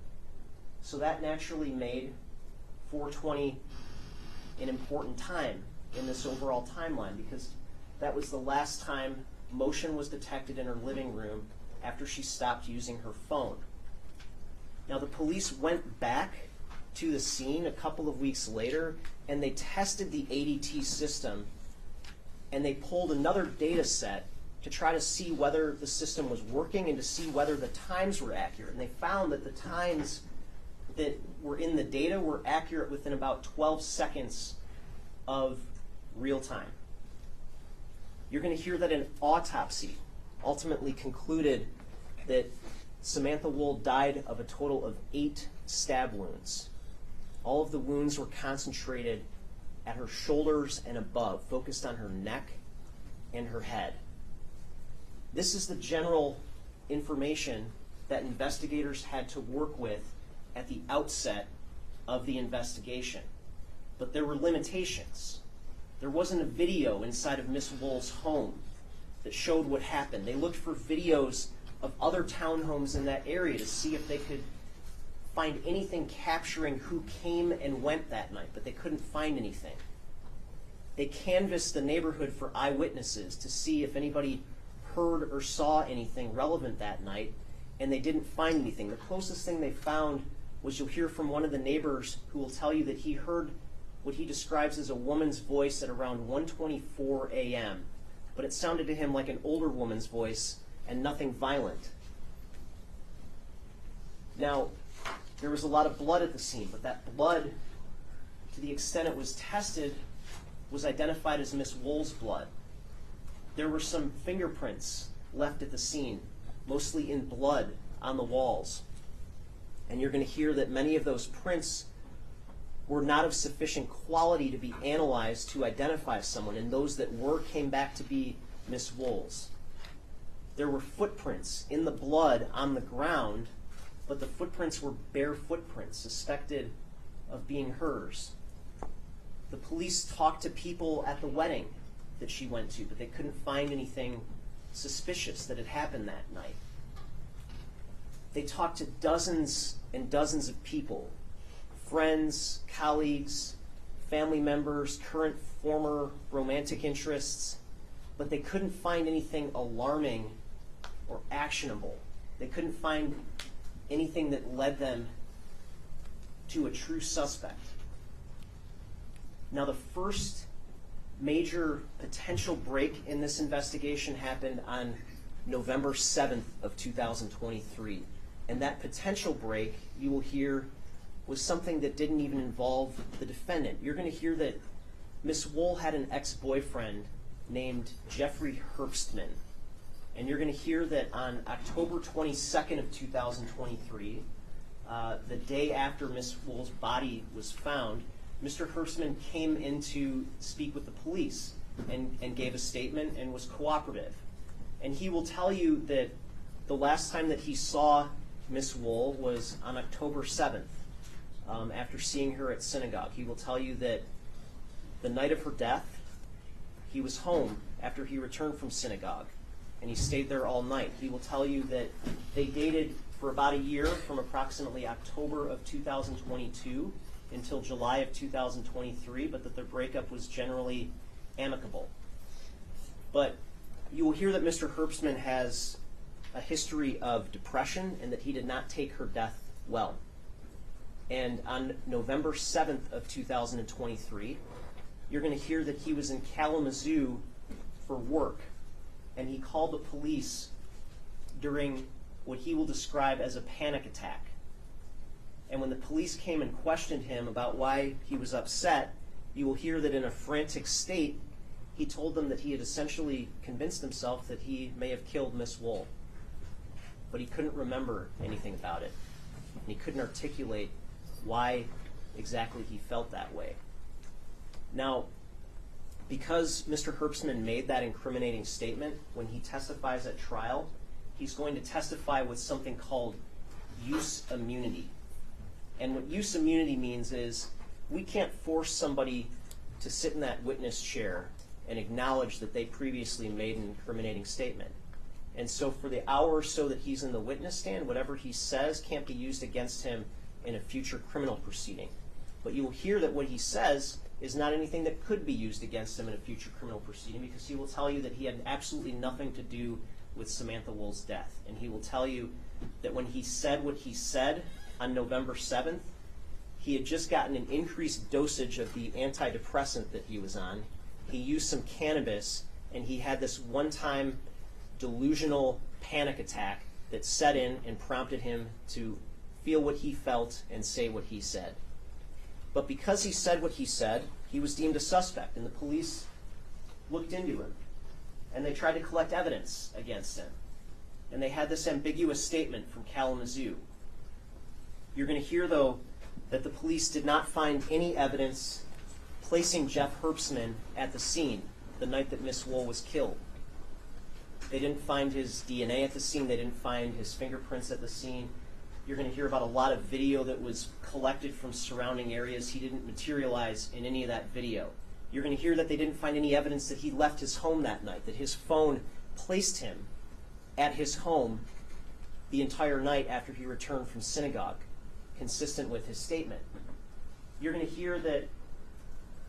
So that naturally made 4:20 an important time in this overall timeline, because that was the last time motion was detected in her living room after she stopped using her phone. Now, the police went back to the scene a couple of weeks later and they tested the ADT system and they pulled another data set to try to see whether the system was working and to see whether the times were accurate. And they found that the times that were in the data were accurate within about 12 seconds of real time. You're going to hear that an autopsy ultimately concluded that Samantha Woll died of a total of 8 stab wounds. All of the wounds were concentrated at her shoulders and above, focused on her neck and her head. This is the general information that investigators had to work with at the outset of the investigation. But there were limitations. There wasn't a video inside of Miss Woll's home that showed what happened. They looked for videos of other townhomes in that area to see if they could find anything capturing who came and went that night, but they couldn't find anything. They canvassed the neighborhood for eyewitnesses to see if anybody heard or saw anything relevant that night, and they didn't find anything. The closest thing they found was you'll hear from one of the neighbors who will tell you that he heard what he describes as a woman's voice at around 1:24 a.m., but it sounded to him like an older woman's voice and nothing violent. Now, there was a lot of blood at the scene, but that blood, to the extent it was tested, was identified as Miss Woll's blood. There were some fingerprints left at the scene, mostly in blood on the walls. And you're going to hear that many of those prints were not of sufficient quality to be analyzed to identify someone, and those that were came back to be Miss Woll's. There were footprints in the blood on the ground, but the footprints were bare footprints, suspected of being hers. The police talked to people at the wedding that she went to, but they couldn't find anything suspicious that had happened that night. They talked to dozens and dozens of people, friends, colleagues, family members, current, former romantic interests, but they couldn't find anything alarming or actionable. They couldn't find anything that led them to a true suspect. Now, the first major potential break in this investigation happened on November 7th of 2023. And that potential break, you will hear, was something that didn't even involve the defendant. You're going to hear that Miss Woll had an ex-boyfriend named Jeffrey Herbstman. And you're going to hear that on October 22nd of 2023, the day after Miss Woll's body was found, Mr. Herbstman came in to speak with the police and gave a statement and was cooperative. And he will tell you that the last time that he saw Miss Woll was on October 7th, after seeing her at synagogue. He will tell you that the night of her death, he was home after he returned from synagogue, and he stayed there all night. He will tell you that they dated for about a year, from approximately October of 2022 until July of 2023, but that their breakup was generally amicable. But you will hear that Mr. Herbstman has a history of depression and that he did not take her death well. And on November 7th of 2023, you're going to hear that he was in Kalamazoo for work, and he called the police during what he will describe as a panic attack. And when the police came and questioned him about why he was upset, you will hear that in a frantic state, he told them that he had essentially convinced himself that he may have killed Miss Woll. But he couldn't remember anything about it. And he couldn't articulate why exactly he felt that way. Now, because Mr. Herbstman made that incriminating statement, when he testifies at trial, he's going to testify with something called use immunity. And what use immunity means is we can't force somebody to sit in that witness chair and acknowledge that they previously made an incriminating statement. And so for the hour or so that he's in the witness stand, whatever he says can't be used against him in a future criminal proceeding. But you will hear that what he says is not anything that could be used against him in a future criminal proceeding, because he will tell you that he had absolutely nothing to do with Samantha Woll's death. And he will tell you that when he said what he said on November 7th, he had just gotten an increased dosage of the antidepressant that he was on. He used some cannabis, and he had this one-time delusional panic attack that set in and prompted him to feel what he felt and say what he said. But because he said what he said, he was deemed a suspect, and the police looked into him, and they tried to collect evidence against him. And they had this ambiguous statement from Kalamazoo. You're going to hear, though, that the police did not find any evidence placing Jeff Herbstman at the scene the night that Miss Woll was killed. They didn't find his DNA at the scene. They didn't find his fingerprints at the scene. You're going to hear about a lot of video that was collected from surrounding areas. He didn't materialize in any of that video. You're going to hear that they didn't find any evidence that he left his home that night, that his phone placed him at his home the entire night after he returned from synagogue, consistent with his statement. You're going to hear that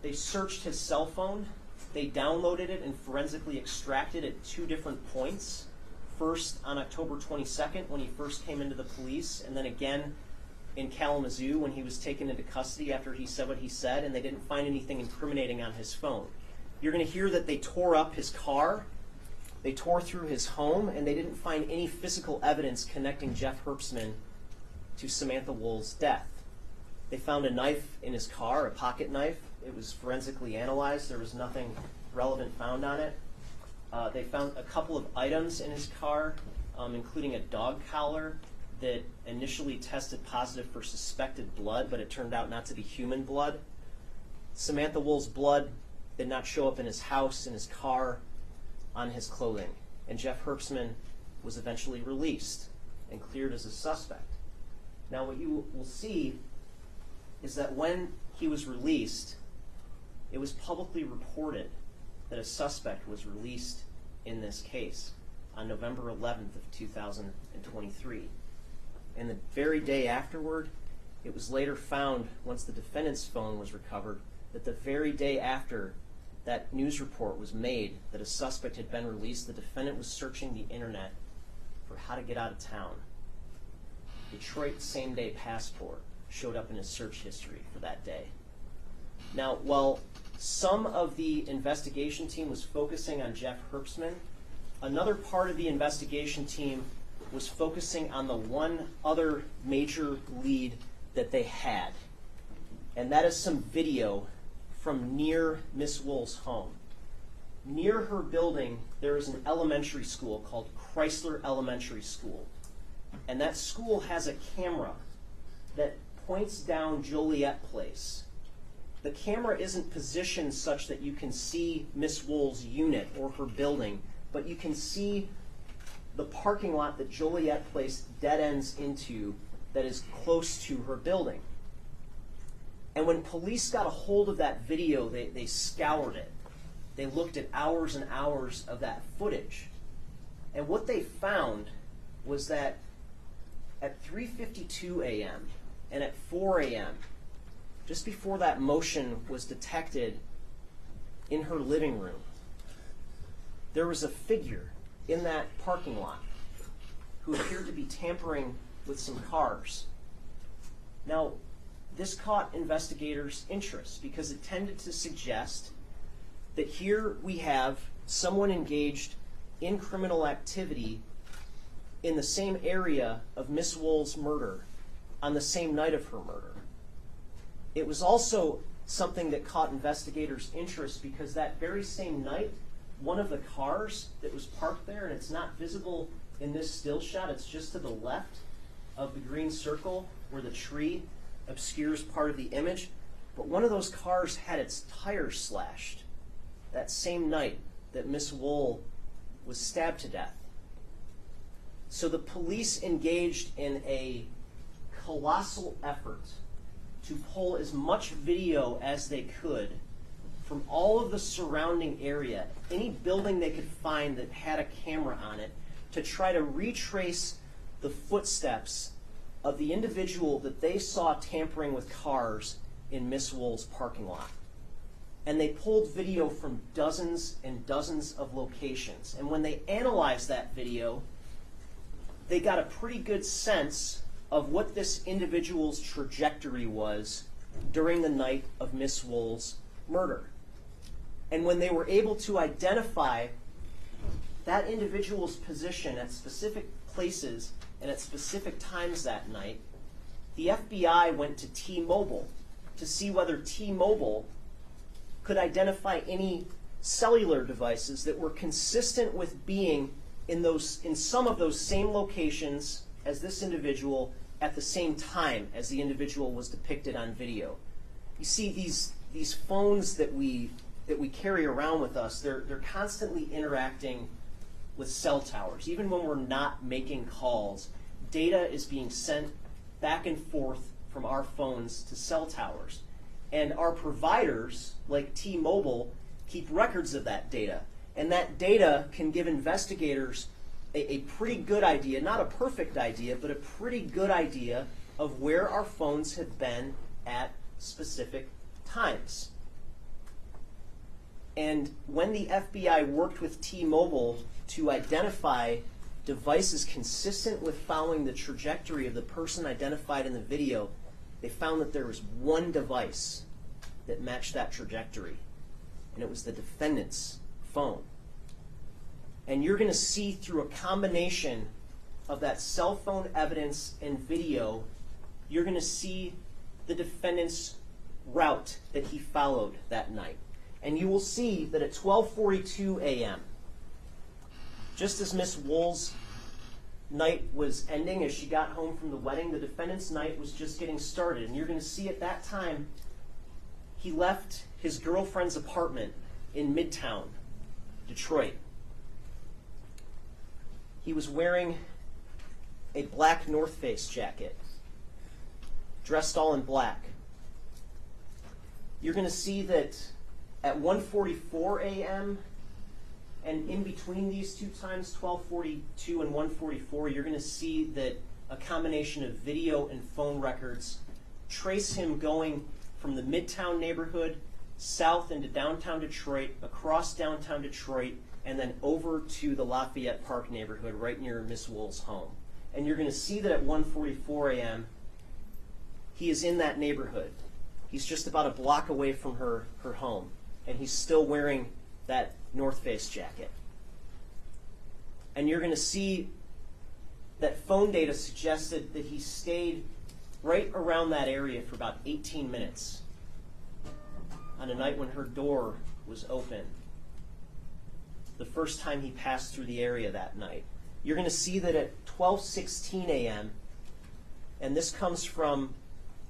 They searched his cell phone. They downloaded it and forensically extracted at 2 different points. First on October 22nd when he first came into the police, and then again in Kalamazoo when he was taken into custody after he said what he said, and they didn't find anything incriminating on his phone. You're going to hear that they tore up his car, they tore through his home, and they didn't find any physical evidence connecting Jeff Herbstman to Samantha Woll's death. They found a knife in his car, a pocket knife. It was forensically analyzed. There was nothing relevant found on it. They found a couple of items in his car, including a dog collar that initially tested positive for suspected blood, but it turned out not to be human blood. Samantha Woll's blood did not show up in his house, in his car, on his clothing. And Jeff Herbstman was eventually released and cleared as a suspect. Now what you will see is that when he was released, it was publicly reported that a suspect was released in this case on November 11th of 2023. And the very day afterward, it was later found, once the defendant's phone was recovered, that the very day after that news report was made that a suspect had been released, the defendant was searching the internet for how to get out of town. Detroit same-day passport showed up in his search history for that day. Now, while some of the investigation team was focusing on Jeff Herbstman, another part of the investigation team was focusing on the one other major lead that they had, and that is some video from near Miss Woll's home. Near her building, there is an elementary school called Chrysler Elementary School, and that school has a camera that points down Joliet Place. The camera isn't positioned such that you can see Miss Woll's unit or her building, but you can see the parking lot that Joliet Place dead ends into that is close to her building. And when police got a hold of that video, they scoured it. They looked at hours and hours of that footage. And what they found was that at 3:52 a.m. and at 4 a.m., just before that motion was detected in her living room, there was a figure in that parking lot who appeared to be tampering with some cars. Now, this caught investigators' interest because it tended to suggest that here we have someone engaged in criminal activity in the same area of Miss Woll's murder on the same night of her murder. It was also something that caught investigators' interest because that very same night, one of the cars that was parked there, and it's not visible in this still shot, it's just to the left of the green circle where the tree obscures part of the image, but one of those cars had its tires slashed that same night that Miss Woll was stabbed to death. So the police engaged in a colossal effort to pull as much video as they could from all of the surrounding area, any building they could find that had a camera on it, to try to retrace the footsteps of the individual that they saw tampering with cars in Miss Woll's parking lot. And they pulled video from dozens and dozens of locations. And when they analyzed that video, they got a pretty good sense of what this individual's trajectory was during the night of Miss Woll's murder. And when they were able to identify that individual's position at specific places and at specific times that night, the FBI went to T-Mobile to see whether T-Mobile could identify any cellular devices that were consistent with being in some of those same locations as this individual at the same time as the individual was depicted on video. You see, these phones that we carry around with us, they're constantly interacting with cell towers. Even when we're not making calls, data is being sent back and forth from our phones to cell towers. And our providers, like T-Mobile, keep records of that data. And that data can give investigators a pretty good idea, not a perfect idea, but a pretty good idea of where our phones have been at specific times. And when the FBI worked with T-Mobile to identify devices consistent with following the trajectory of the person identified in the video, they found that there was one device that matched that trajectory, and it was the defendant's phone. And you're going to see through a combination of that cell phone evidence and video, you're going to see the defendant's route that he followed that night. And you will see that at 12:42 a.m., just as Miss Woll's night was ending, as she got home from the wedding, the defendant's night was just getting started. And you're going to see at that time, he left his girlfriend's apartment in Midtown, Detroit. He was wearing a black North Face jacket, dressed all in black. You're going to see that at 1:44 a.m., and in between these two times, 12:42 and 1:44, you're going to see that a combination of video and phone records trace him going from the Midtown neighborhood south into downtown Detroit, across downtown Detroit, and then over to the Lafayette Park neighborhood right near Miss Woll's home. And you're going to see that at 1:44 a.m., he is in that neighborhood. He's just about a block away from her home, and he's still wearing that North Face jacket. And you're going to see that phone data suggested that he stayed right around that area for about 18 minutes on a night when her door was open, the first time he passed through the area that night. You're going to see that at 12:16 a.m., and this comes from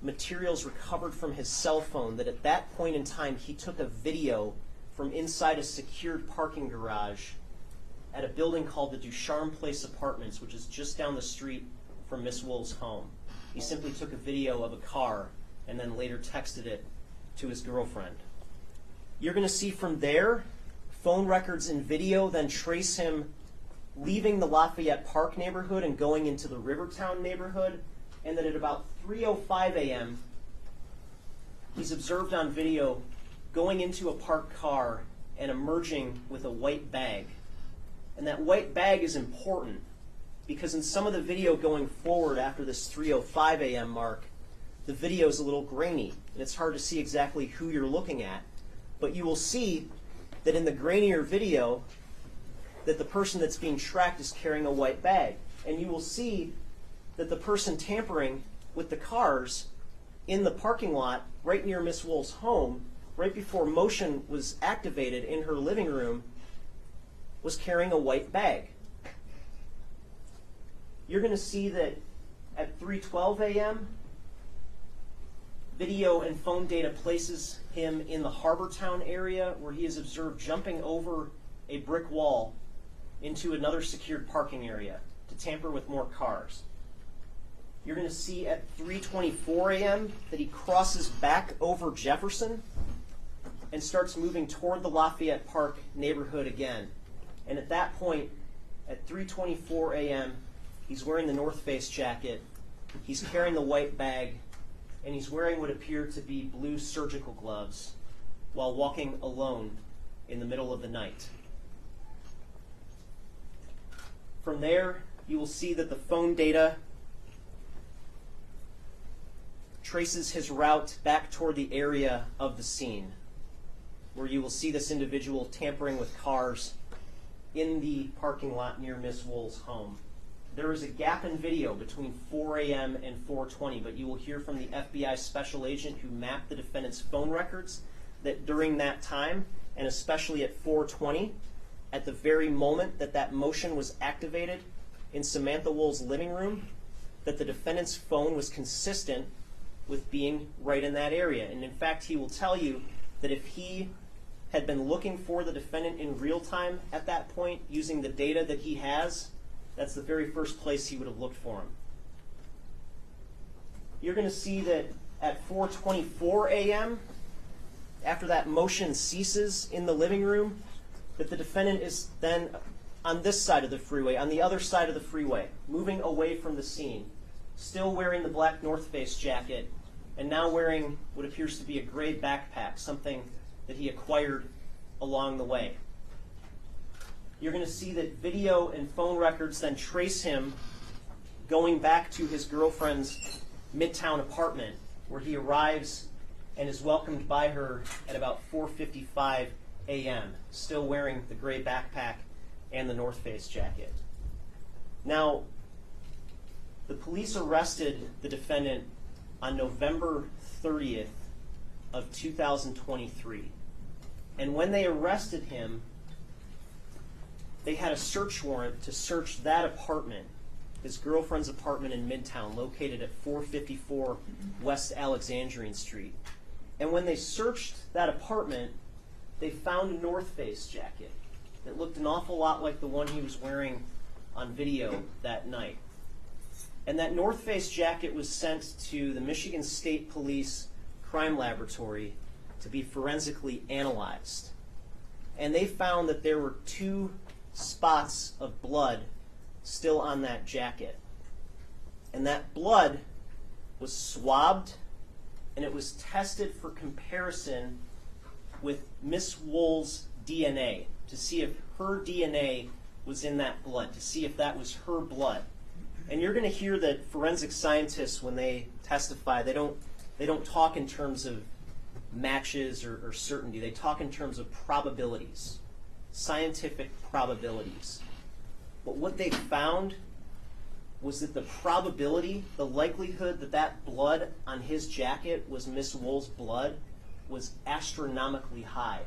materials recovered from his cell phone, that at that point in time he took a video from inside a secured parking garage at a building called the Ducharme Place Apartments, which is just down the street from Miss Woll's home. He simply took a video of a car and then later texted it to his girlfriend. You're going to see from there, phone records and video then trace him leaving the Lafayette Park neighborhood and going into the Rivertown neighborhood, and that at about 3:05 a.m., he's observed on video going into a parked car and emerging with a white bag. And that white bag is important because in some of the video going forward after this 3:05 a.m. mark, the video is a little grainy, and it's hard to see exactly who you're looking at. But you will see that in the grainier video, that the person that's being tracked is carrying a white bag. And you will see that the person tampering with the cars in the parking lot right near Miss Woll's home, right before motion was activated in her living room, was carrying a white bag. You're going to see that at 3:12 a.m., video and phone data places him in the Harbortown area, where he is observed jumping over a brick wall into another secured parking area to tamper with more cars. You're going to see at 3:24 a.m. that he crosses back over Jefferson and starts moving toward the Lafayette Park neighborhood again. And at that point, at 3:24 a.m., he's wearing the North Face jacket, he's carrying the white bag, and he's wearing what appear to be blue surgical gloves while walking alone in the middle of the night. From there, you will see that the phone data traces his route back toward the area of the scene, where you will see this individual tampering with cars in the parking lot near Miss Woll's home. There is a gap in video between 4 a.m. and 4:20, but you will hear from the FBI special agent who mapped the defendant's phone records that during that time, and especially at 4:20, at the very moment that that motion was activated in Samantha Woll's living room, that the defendant's phone was consistent with being right in that area. And in fact, he will tell you that if he had been looking for the defendant in real time at that point, using the data that he has, that's the very first place he would have looked for him. You're going to see that at 4:24 a.m., after that motion ceases in the living room, that the defendant is then on this side of the freeway, on the other side of the freeway, moving away from the scene, still wearing the black North Face jacket, and now wearing what appears to be a gray backpack, something that he acquired along the way. You're going to see that video and phone records then trace him going back to his girlfriend's Midtown apartment, where he arrives and is welcomed by her at about 4:55 a.m., still wearing the gray backpack and the North Face jacket. Now, the police arrested the defendant on November 30th of 2023. And when they arrested him, they had a search warrant to search that apartment, his girlfriend's apartment in Midtown, located at 454 West Alexandrian Street. And when they searched that apartment, they found a North Face jacket that looked an awful lot like the one he was wearing on video that night. And that North Face jacket was sent to the Michigan State Police Crime Laboratory to be forensically analyzed. And they found that there were 2 spots of blood still on that jacket. And that blood was swabbed, and it was tested for comparison with Miss Woll's DNA to see if her DNA was in that blood, to see if that was her blood. And you're going to hear that forensic scientists, when they testify, they don't talk in terms of matches or certainty. They talk in terms of probabilities, scientific probabilities. But what they found was that the probability, the likelihood that that blood on his jacket was Miss Woll's blood was astronomically high.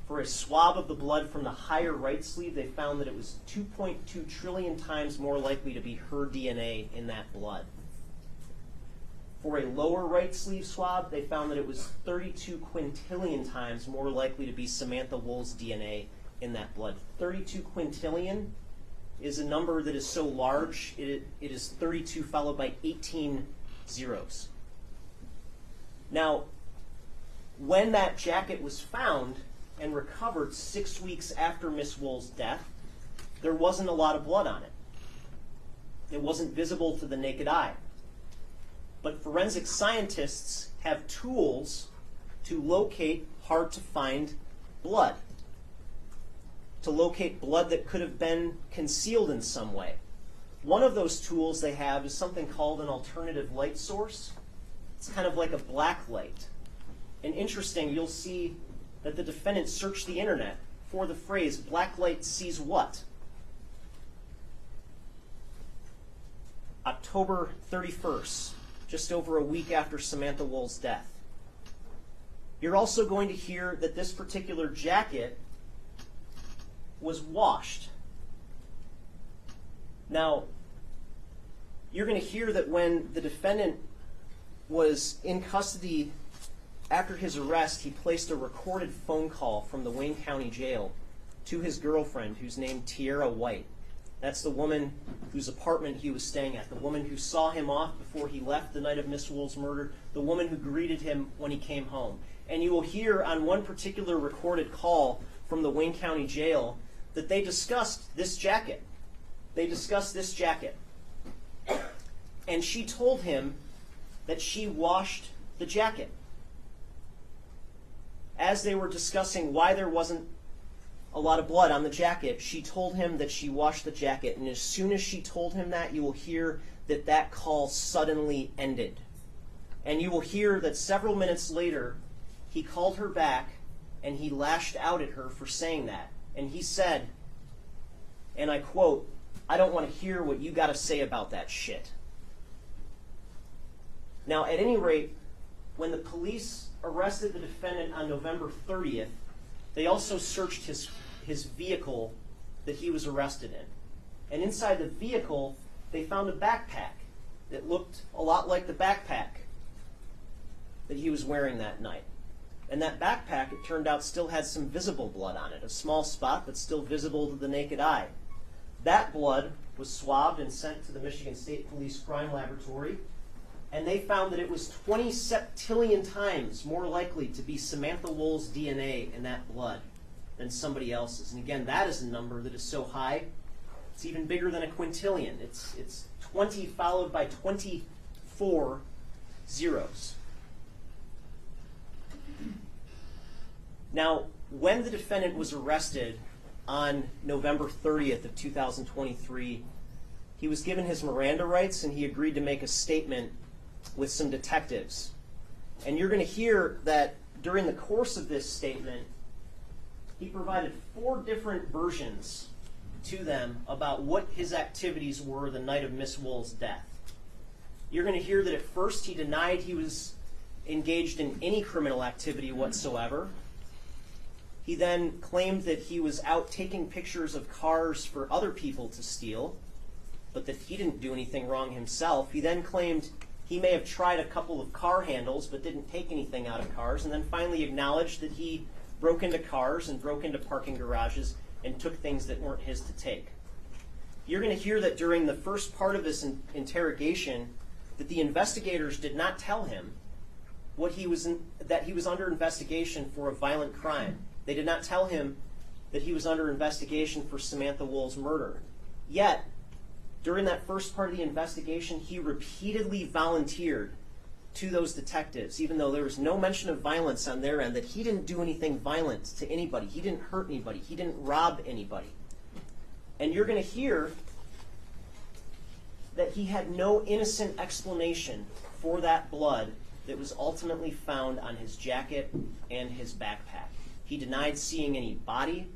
For a swab of the blood from the higher right sleeve, they found that it was 2.2 trillion times more likely to be her DNA in that blood. For a lower right sleeve swab, they found that it was 32 quintillion times more likely to be Samantha Woll's DNA in that blood. 32 quintillion is a number that is so large, it is 32 followed by 18 zeros. Now, when that jacket was found and recovered 6 weeks after Miss Woll's death, there wasn't a lot of blood on it. It wasn't visible to the naked eye. But forensic scientists have tools to locate hard-to-find blood, to locate blood that could have been concealed in some way. One of those tools they have is something called an alternative light source. It's kind of like a black light. And interesting, you'll see that the defendant searched the internet for the phrase, black light sees what? October 31st, just over a week after Samantha Woll's death. You're also going to hear that this particular jacket was washed. Now, you're going to hear that when the defendant was in custody after his arrest, he placed a recorded phone call from the Wayne County Jail to his girlfriend, who's named Tierra White. That's the woman whose apartment he was staying at, the woman who saw him off before he left the night of Miss Woll's murder, the woman who greeted him when he came home. And you will hear on one particular recorded call from the Wayne County Jail that they discussed this jacket. They discussed this jacket. And she told him that she washed the jacket. As they were discussing why there wasn't a lot of blood on the jacket, she told him that she washed the jacket. And as soon as she told him that, you will hear that that call suddenly ended. And you will hear that several minutes later, he called her back and he lashed out at her for saying that. And he said, and I quote, "I don't want to hear what you got to say about that shit." Now, at any rate, when the police arrested the defendant on November 30th, they also searched his vehicle that he was arrested in. And inside the vehicle, they found a backpack that looked a lot like the backpack that he was wearing that night. And that backpack, it turned out, still had some visible blood on it, a small spot, but still visible to the naked eye. That blood was swabbed and sent to the Michigan State Police Crime Laboratory, and they found that it was 20 septillion times more likely to be Samantha Woll's DNA in that blood than somebody else's. And again, that is a number that is so high, it's even bigger than a quintillion. It's 20 followed by 24 zeros. Now, when the defendant was arrested on November 30th of 2023, he was given his Miranda rights and he agreed to make a statement with some detectives. And you're going to hear that during the course of this statement, he provided 4 different versions to them about what his activities were the night of Miss Woll's death. You're going to hear that at first he denied he was engaged in any criminal activity whatsoever. He then claimed that he was out taking pictures of cars for other people to steal, but that he didn't do anything wrong himself. He then claimed he may have tried a couple of car handles but didn't take anything out of cars, and then finally acknowledged that he broke into cars and broke into parking garages and took things that weren't his to take. You're going to hear that during the first part of this interrogation that the investigators did not tell him that he was under investigation for a violent crime. They did not tell him that he was under investigation for Samantha Woll's murder. Yet, during that first part of the investigation, he repeatedly volunteered to those detectives, even though there was no mention of violence on their end, that he didn't do anything violent to anybody. He didn't hurt anybody. He didn't rob anybody. And you're going to hear that he had no innocent explanation for that blood that was ultimately found on his jacket and his backpack. He denied seeing any body.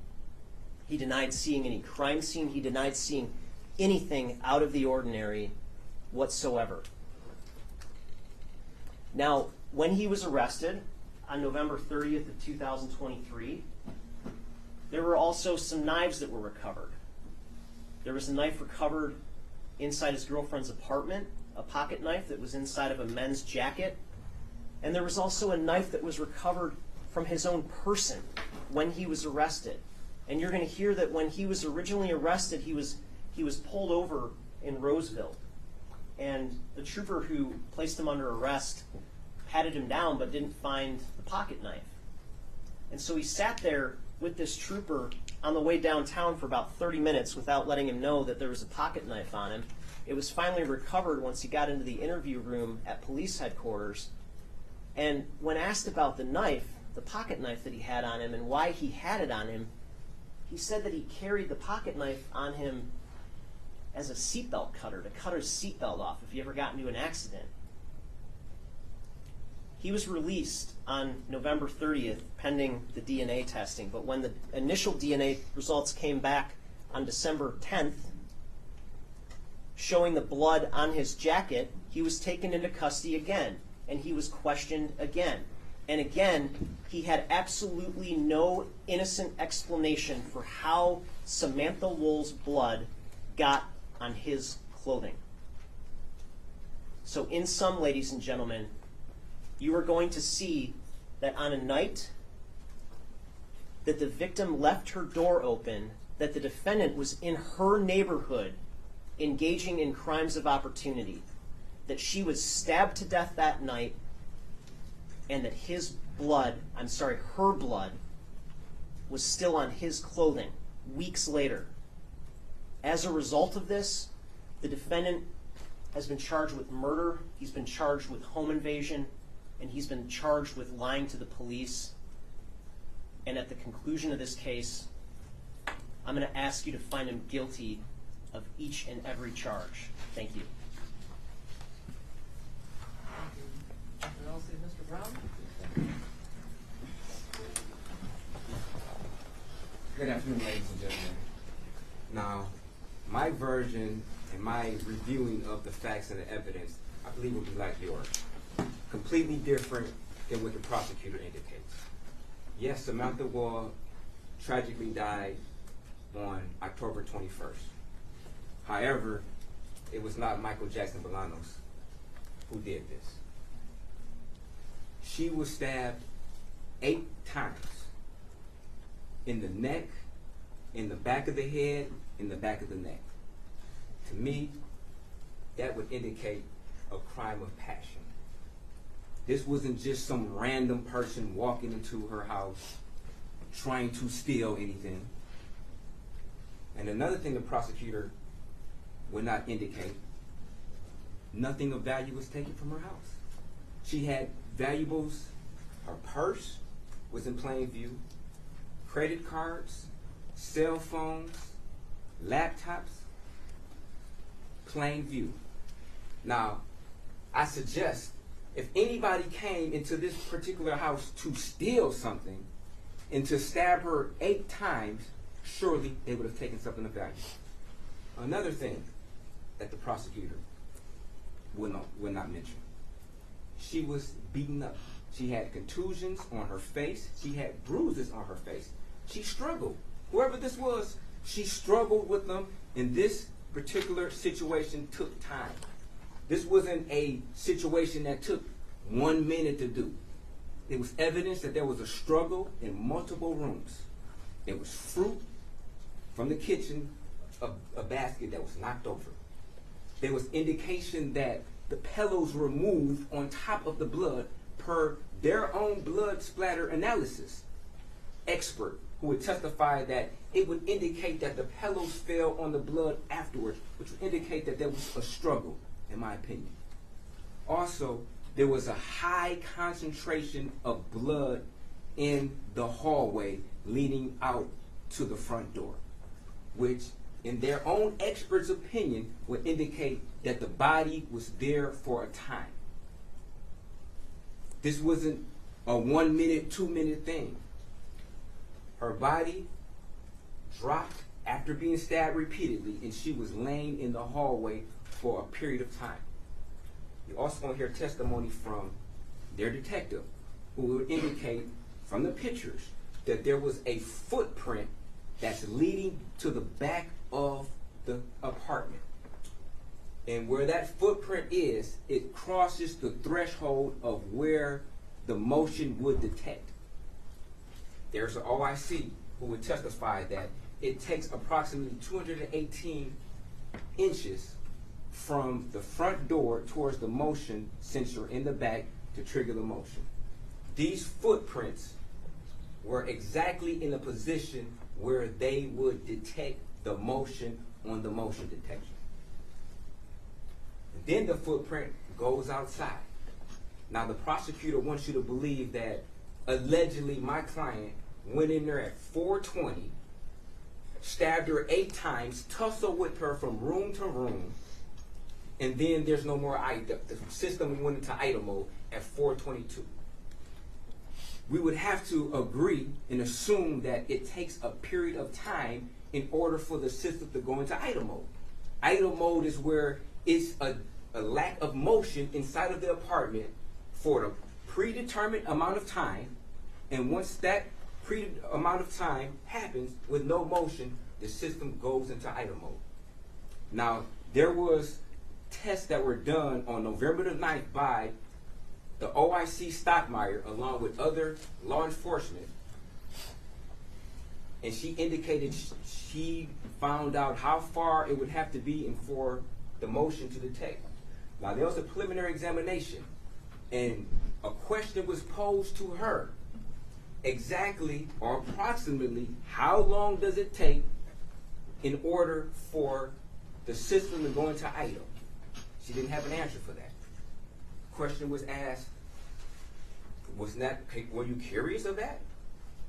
He denied seeing any crime scene. He denied seeing anything out of the ordinary whatsoever. Now, when he was arrested on November 30th of 2023, there were also some knives that were recovered. There was a knife recovered inside his girlfriend's apartment, a pocket knife that was inside of a men's jacket, and there was also a knife that was recovered from his own person when he was arrested. And you're going to hear that when he was originally arrested, he was pulled over in Roseville, and the trooper who placed him under arrest patted him down but didn't find the pocket knife. And so he sat there with this trooper on the way downtown for about 30 minutes without letting him know that there was a pocket knife on him. It was finally recovered once he got into the interview room at police headquarters. And when asked about the knife, the pocket knife that he had on him and why he had it on him, he said that he carried the pocket knife on him as a seatbelt cutter, to cut his seatbelt off if he ever got into an accident. He was released on November 30th pending the DNA testing, but when the initial DNA results came back on December 10th, showing the blood on his jacket, he was taken into custody again, and he was questioned again. And again, he had absolutely no innocent explanation for how Samantha Woll's blood got on his clothing. So in sum, ladies and gentlemen, you are going to see that on a night that the victim left her door open, that the defendant was in her neighborhood engaging in crimes of opportunity, that she was stabbed to death that night, and that her blood was still on his clothing weeks later. As a result of this, the defendant has been charged with murder, he's been charged with home invasion, and he's been charged with lying to the police. And at the conclusion of this case, I'm going to ask you to find him guilty of each and every charge. Thank you. Thank you, Mr. Elsie. Mr. Brown? Good afternoon, ladies and gentlemen. Now, my version and my reviewing of the facts and the evidence, I believe will be like yours. Completely different than what the prosecutor indicates. Yes, Samantha Woll tragically died on October 21st. However, it was not Michael Jackson-Bolanos who did this. She was stabbed 8 times. In the neck, in the back of the head, in the back of the neck. To me, that would indicate a crime of passion. This wasn't just some random person walking into her house trying to steal anything. And another thing the prosecutor would not indicate, nothing of value was taken from her house. She had valuables, her purse was in plain view, credit cards, cell phones, laptops, plain view. Now, I suggest if anybody came into this particular house to steal something and to stab her 8 times, surely they would have taken something of value. Another thing that the prosecutor would not mention. She was beaten up. She had contusions on her face. She had bruises on her face. She struggled. Whoever this was, she struggled with them, and this particular situation took time. This wasn't a situation that took 1 minute to do. It was evidence that there was a struggle in multiple rooms. There was fruit from the kitchen, a basket that was knocked over. There was indication that the pillows were moved on top of the blood per their own blood splatter analysis expert, who would testify that it would indicate that the pillows fell on the blood afterwards, which would indicate that there was a struggle, in my opinion. Also, there was a high concentration of blood in the hallway leading out to the front door, which in their own expert's opinion would indicate that the body was there for a time. This wasn't a 1 minute, 2 minute thing. Her body dropped after being stabbed repeatedly, and she was laying in the hallway for a period of time. You're also going to hear testimony from their detective, who would indicate from the pictures that there was a footprint that's leading to the back of the apartment. And where that footprint is, it crosses the threshold of where the motion would detect. There's an OIC who would testify that it takes approximately 218 inches from the front door towards the motion sensor in the back to trigger the motion. These footprints were exactly in a position where they would detect the motion on the motion detection. And then the footprint goes outside. Now the prosecutor wants you to believe that allegedly my client went in there at 4:20, stabbed her 8 times, tussled with her from room to room, and then there's no more item. The system went into idle mode at 4:22. We would have to agree and assume that it takes a period of time in order for the system to go into idle mode. Idle mode is where it's a lack of motion inside of the apartment for a predetermined amount of time, and once that amount of time happens with no motion, the system goes into idle mode. Now, there was tests that were done on November the 9th by the OIC Stockmeyer along with other law enforcement, and she indicated she found out how far it would have to be for the motion to detect. Now, there was a preliminary examination, and a question was posed to her. Exactly or approximately how long does it take in order for the system to go into idle? She didn't have an answer for that. Question was asked, were you curious of that?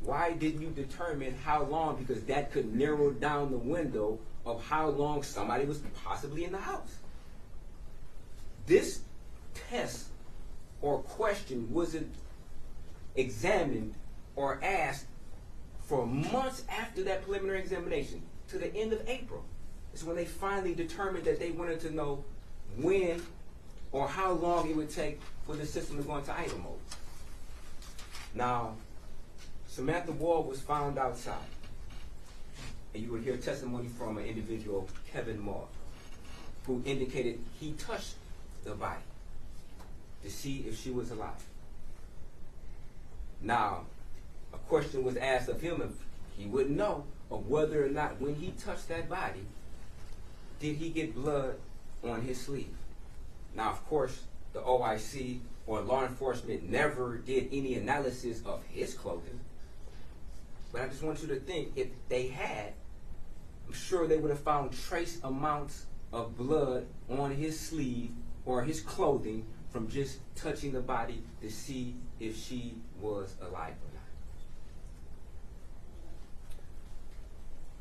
Why didn't you determine how long? Because that could narrow down the window of how long somebody was possibly in the house. This test or question wasn't examined or asked for months after that preliminary examination, to the end of April. It's when they finally determined that they wanted to know when or how long it would take for the system to go into idle mode. Now, Samantha Woll was found outside, and you would hear testimony from an individual, Kevin Moore, who indicated he touched the body to see if she was alive. Now, a question was asked of him, if he wouldn't know, of whether or not when he touched that body, did he get blood on his sleeve. Now, of course, the OIC or law enforcement never did any analysis of his clothing. But I just want you to think, if they had, I'm sure they would have found trace amounts of blood on his sleeve or his clothing from just touching the body to see if she was alive or not.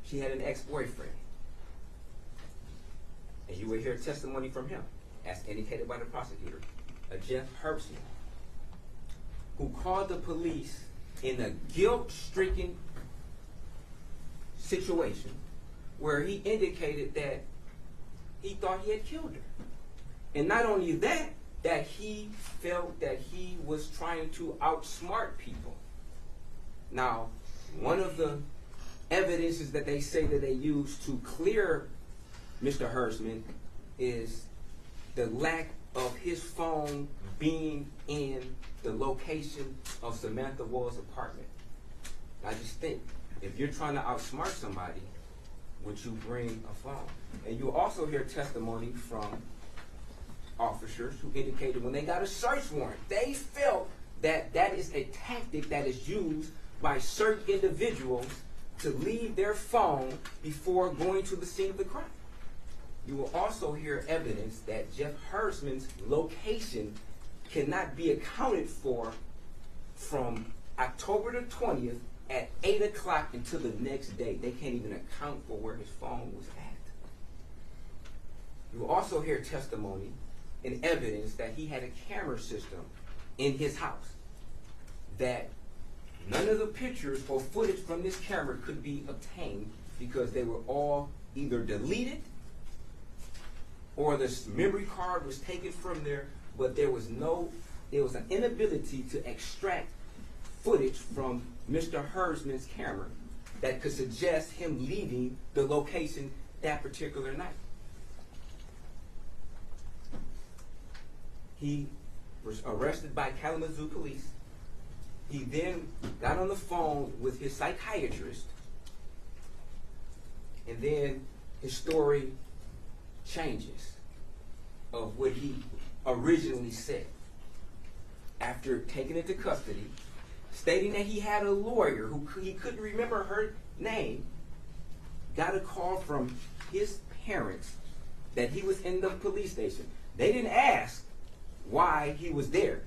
she had an ex-boyfriend. And you will hear testimony from him, as indicated by the prosecutor, a Jeff Herbstman, who called the police in a guilt-stricken situation where he indicated that he thought he had killed her. And not only that, that he felt that he was trying to outsmart people. Now, one of the evidences that they say that they used to clear Mr. Herbstman is the lack of his phone being in the location of Samantha Woll's apartment. I just think, if you're trying to outsmart somebody, would you bring a phone? And you also hear testimony from officers who indicated when they got a search warrant, they felt that that is a tactic that is used by certain individuals to leave their phone before going to the scene of the crime. You will also hear evidence that Jeff Herbstman's location cannot be accounted for from October the 20th at 8 o'clock until the next day. They can't even account for where his phone was at. You will also hear testimony and evidence that he had a camera system in his house, that none of the pictures or footage from this camera could be obtained because they were all either deleted or the memory card was taken from there, but there was an inability to extract footage from Mr. Herbstman's camera that could suggest him leaving the location that particular night. He was arrested by Kalamazoo police. He then got on the phone with his psychiatrist, and then his story changes of what he originally said. After taking into custody, stating that he had a lawyer who he couldn't remember her name, got a call from his parents that he was in the police station. They didn't ask why he was there.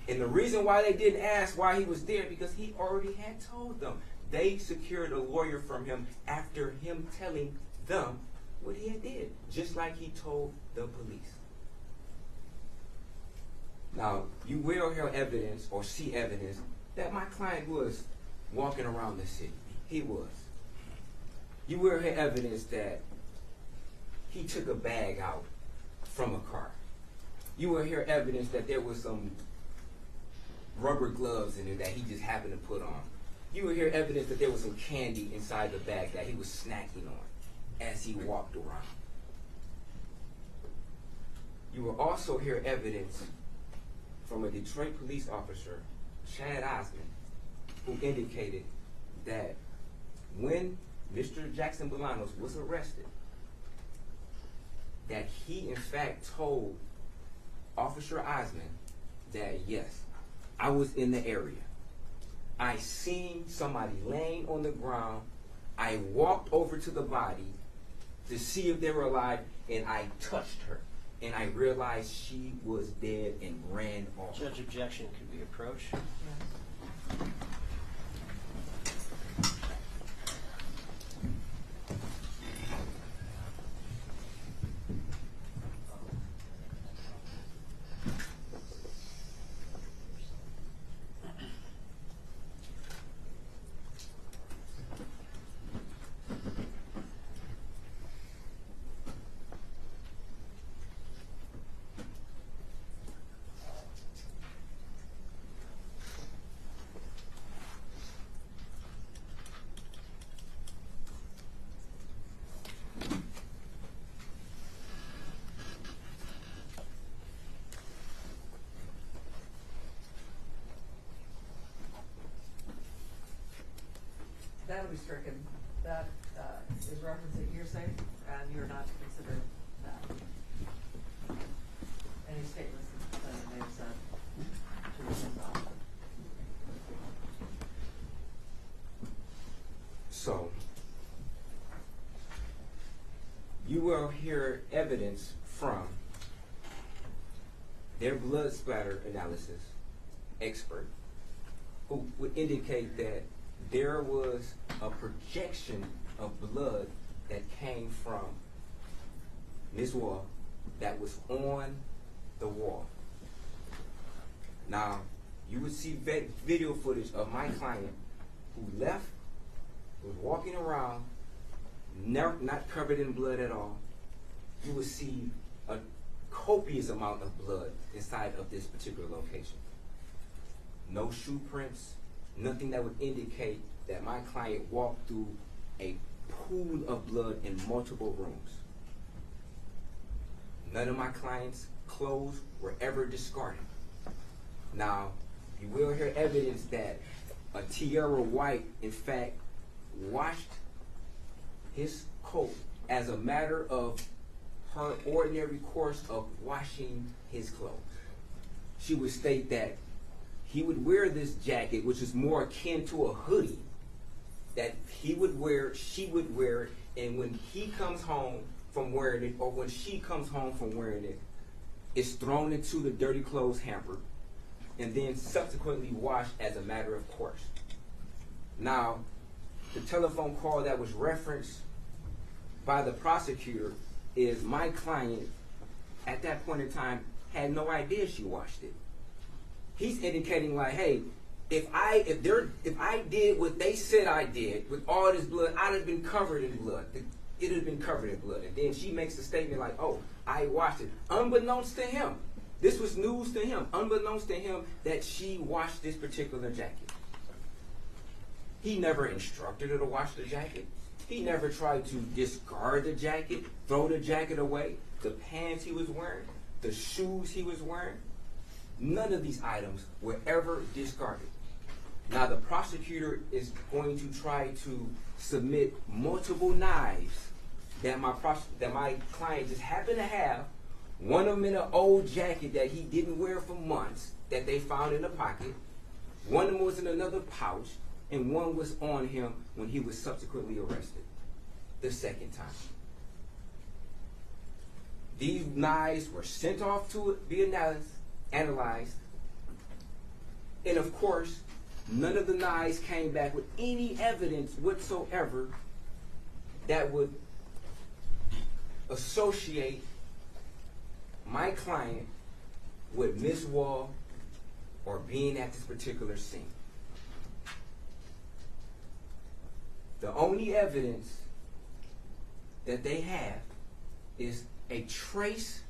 And the reason why they didn't ask why he was there, because he already had told them. They secured a lawyer from him after him telling them what he had did, just like he told the police. Now, you will hear evidence or see evidence that my client was walking around the city. He was. You will hear evidence that he took a bag out from a car. You will hear evidence that there was some rubber gloves in there that he just happened to put on. You will hear evidence that there was some candy inside the bag that he was snacking on as he walked around. You will also hear evidence from a Detroit police officer, Chad Osmond, who indicated that when Mr. Jackson-Bolanos was arrested, that he in fact told Officer Osmond that, yes, I was in the area. I seen somebody laying on the ground. I walked over to the body to see if they were alive, and I touched her. And I realized she was dead and ran off. Judge, objection could be approached. Yes. That'll be stricken. That is referencing hearsay, and you're not to consider that. Any statements that the defendant may have said to the defense. So, you will hear evidence from their blood splatter analysis expert, who would indicate that there was a projection of blood that came from Ms. Woll that was on the wall. Now, you would see video footage of my client who left, was walking around, not covered in blood at all. You would see a copious amount of blood inside of this particular location. No shoe prints, nothing that would indicate that my client walked through a pool of blood in multiple rooms. None of my client's clothes were ever discarded. Now, you will hear evidence that a Tierra White, in fact, washed his coat as a matter of her ordinary course of washing his clothes. She would state that he would wear this jacket, which is more akin to a hoodie, that he would wear, she would wear it, and when he comes home from wearing it, or when she comes home from wearing it, it's thrown into the dirty clothes hamper, and then subsequently washed as a matter of course. Now, the telephone call that was referenced by the prosecutor is my client, at that point in time, had no idea she washed it. He's indicating like, hey, if I did what they said I did with all this blood, I'd have been covered in blood. It would have been covered in blood. And then she makes a statement like, oh, I washed it. Unbeknownst to him, this was news to him, unbeknownst to him that she washed this particular jacket. He never instructed her to wash the jacket. He never tried to discard the jacket, throw the jacket away, the pants he was wearing, the shoes he was wearing. None of these items were ever discarded. Now the prosecutor is going to try to submit multiple knives that my client just happened to have. One of them in an old jacket that he didn't wear for months that they found in a pocket. One of them was in another pouch, and one was on him when he was subsequently arrested the second time. These knives were sent off to be analyzed, and of course, none of the knives came back with any evidence whatsoever that would associate my client with Ms. Woll or being at this particular scene. The only evidence that they have is a trace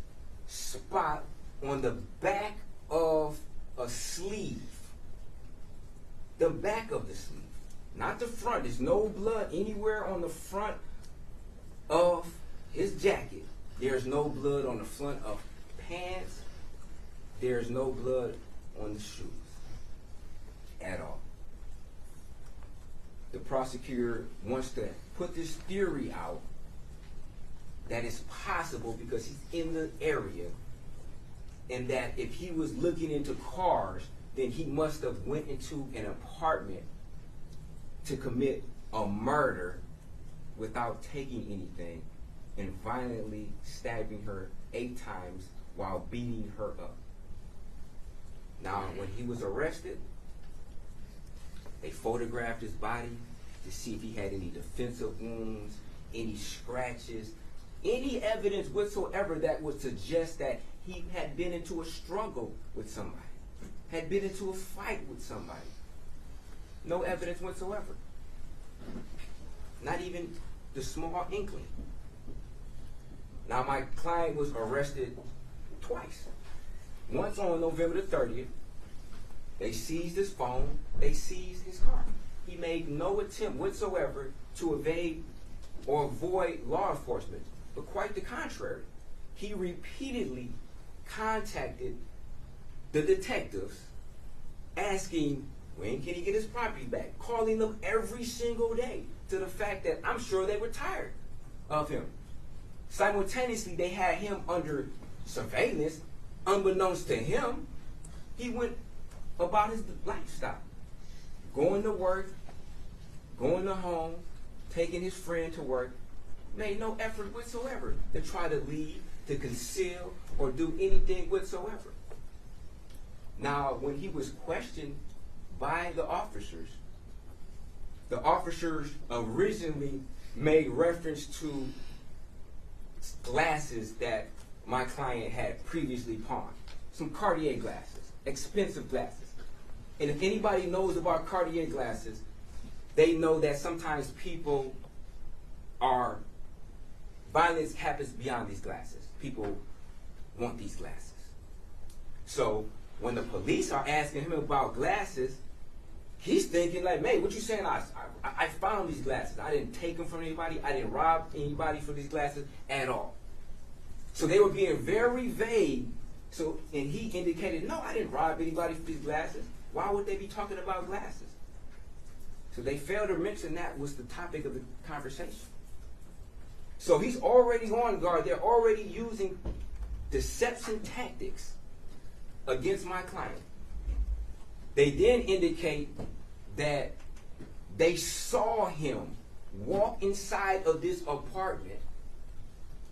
spot on the back of a sleeve. The back of the sleeve, not the front. There's no blood anywhere on the front of his jacket. There's no blood on the front of pants. There's no blood on the shoes at all. The prosecutor wants to put this theory out that it's possible because he's in the area, and that if he was looking into cars, then he must have went into an apartment to commit a murder without taking anything and violently stabbing her 8 times while beating her up. Now, when he was arrested, they photographed his body to see if he had any defensive wounds, any scratches, any evidence whatsoever that would suggest that he had been into a struggle with somebody, had been into a fight with somebody. No evidence whatsoever. Not even the small inkling. Now, my client was arrested twice. Once on November the 30th, they seized his phone, they seized his car. He made no attempt whatsoever to evade or avoid law enforcement, but quite the contrary. He repeatedly contacted the detectives asking when can he get his property back, calling them every single day, to the fact that I'm sure they were tired of him. Simultaneously, they had him under surveillance. Unbeknownst to him, he went about his lifestyle, going to work, going to home, taking his friend to work, made no effort whatsoever to try to leave, to conceal, or do anything whatsoever. Now, when he was questioned by the officers originally made reference to glasses that my client had previously pawned. Some Cartier glasses, expensive glasses. And if anybody knows about Cartier glasses, they know that sometimes people violence happens beyond these glasses. People want these glasses. So when the police are asking him about glasses, he's thinking like, man, what you saying? I found these glasses. I didn't take them from anybody. I didn't rob anybody for these glasses at all. So they were being very vague. So, and he indicated, no, I didn't rob anybody for these glasses. Why would they be talking about glasses? So they failed to mention that was the topic of the conversation. So he's already on guard. They're already using deception tactics against my client. They then indicate that they saw him walk inside of this apartment,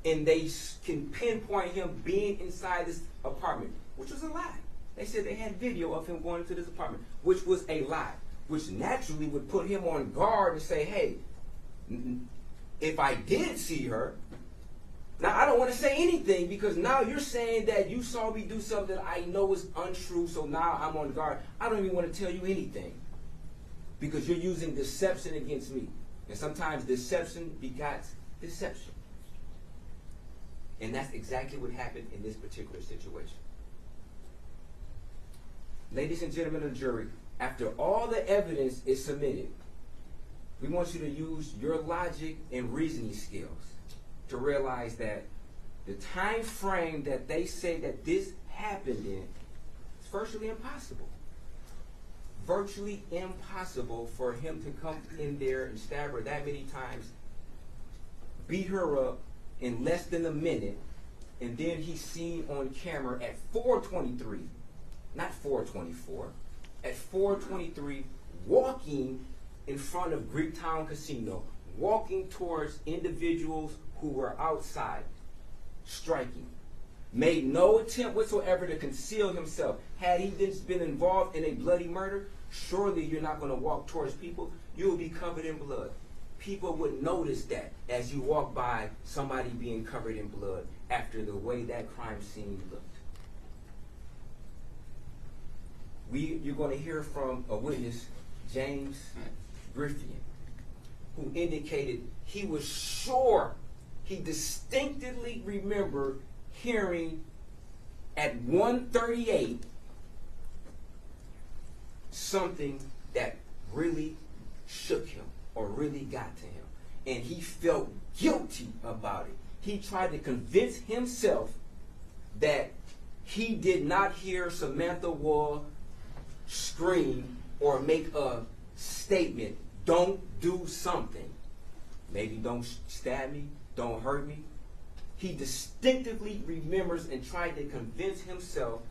and they can pinpoint him being inside this apartment, which was a lie. They said they had video of him going into this apartment, which was a lie, which naturally would put him on guard and say, hey, if I did see her, now I don't want to say anything because now you're saying that you saw me do something that I know is untrue, so now I'm on guard. I don't even want to tell you anything because you're using deception against me. And sometimes deception begots deception. And that's exactly what happened in this particular situation. Ladies and gentlemen of the jury, after all the evidence is submitted, we want you to use your logic and reasoning skills to realize that the time frame that they say that this happened in is virtually impossible. Virtually impossible for him to come in there and stab her that many times, beat her up in less than a minute, and then he's seen on camera at 4:23, not 4:24, at 4:23 walking in front of Greektown Casino, walking towards individuals who were outside, striking. Made no attempt whatsoever to conceal himself. Had he been involved in a bloody murder, surely you're not going to walk towards people. You'll be covered in blood. People would notice that as you walk by somebody being covered in blood after the way that crime scene looked. You're going to hear from a witness, James Griffian, who indicated he was sure, he distinctively remembered hearing at 1:38 something that really shook him or really got to him. And he felt guilty about it. He tried to convince himself that he did not hear Samantha Woll scream or make a statement, don't do something. Maybe don't stab me, don't hurt me. He distinctively remembers and tried to convince himself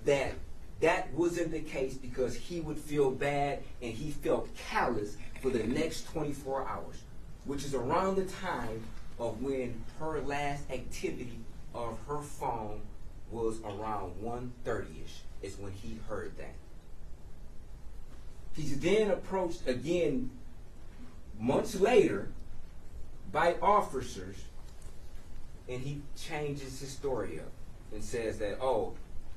that that wasn't the case because he would feel bad and he felt callous for the next 24 hours, which is around the time of when her last activity of her phone was around 1:30ish is when he heard that. He's then approached again months later by officers, and he changes his story up and says that, oh,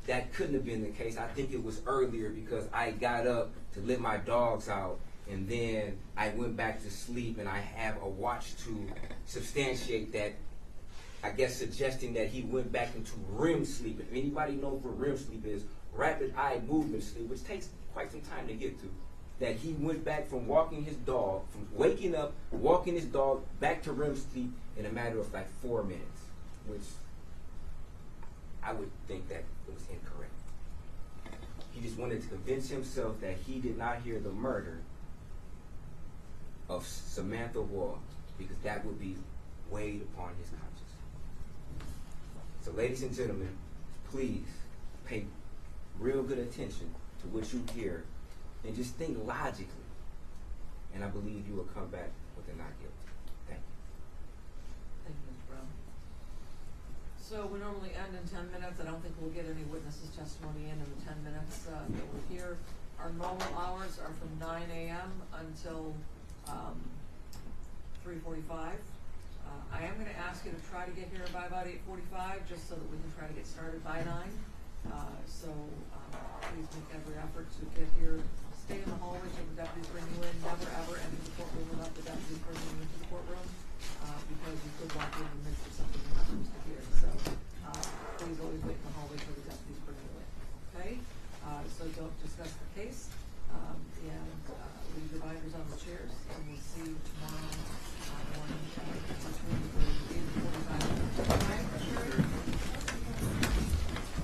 that couldn't have been the case. I think it was earlier because I got up to let my dogs out, and then I went back to sleep, and I have a watch to substantiate that, I guess suggesting that he went back into REM sleep. If anybody knows what REM sleep is, rapid eye movement sleep, which takes quite some time to get to, that he went back from walking his dog, from waking up, walking his dog, back to REM sleep in a matter of like 4 minutes, which I would think that it was incorrect. He just wanted to convince himself that he did not hear the murder of Samantha Woll because that would be weighed upon his conscience. So ladies and gentlemen, please pay real good attention to what you hear and just think logically. And I believe you will come back with a not guilty. Thank you. Thank you, Mr. Brown. So we normally end in 10 minutes. I don't think we'll get any witnesses' testimony in the 10 minutes that we're here. Our normal hours are from 9 a.m. until 3:45. I am gonna ask you to try to get here by about 8:45, just so that we can try to get started by 9. Please make every effort to get here. Stay in the hallway till the deputies bring you in. Never ever enter the courtroom without the deputies bringing you into the courtroom, because you could walk in the midst of something you're not supposed to hear. So, please always wait in the hallway till the deputies bring you in, okay? So don't discuss the case, and leave your binders on the chairs, and we'll see you tomorrow morning at 8:45.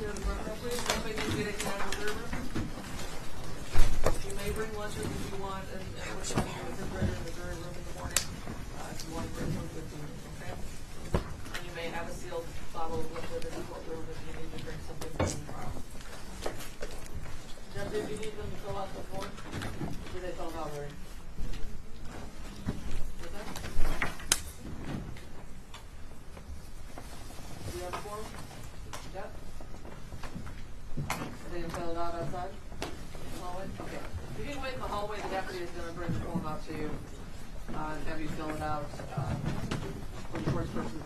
Clear the front row, please. Nobody needs to get anything out of the third room. You may bring lunches if you want, and we're trying to do a refrigerator in the jury room in the morning, if you want to bring food with you, okay? And you may have a sealed bottle of liquid in the courtroom if you need to drink something from the trial. Judge, if you need them to fill out the form, do they fill them out already? What's that? Do you have a form? Yep. They can fill it out outside? In the hallway? Okay. If you can wait in the hallway, the deputy is gonna bring the form out to you, and have you fill it out, for the court's purposes.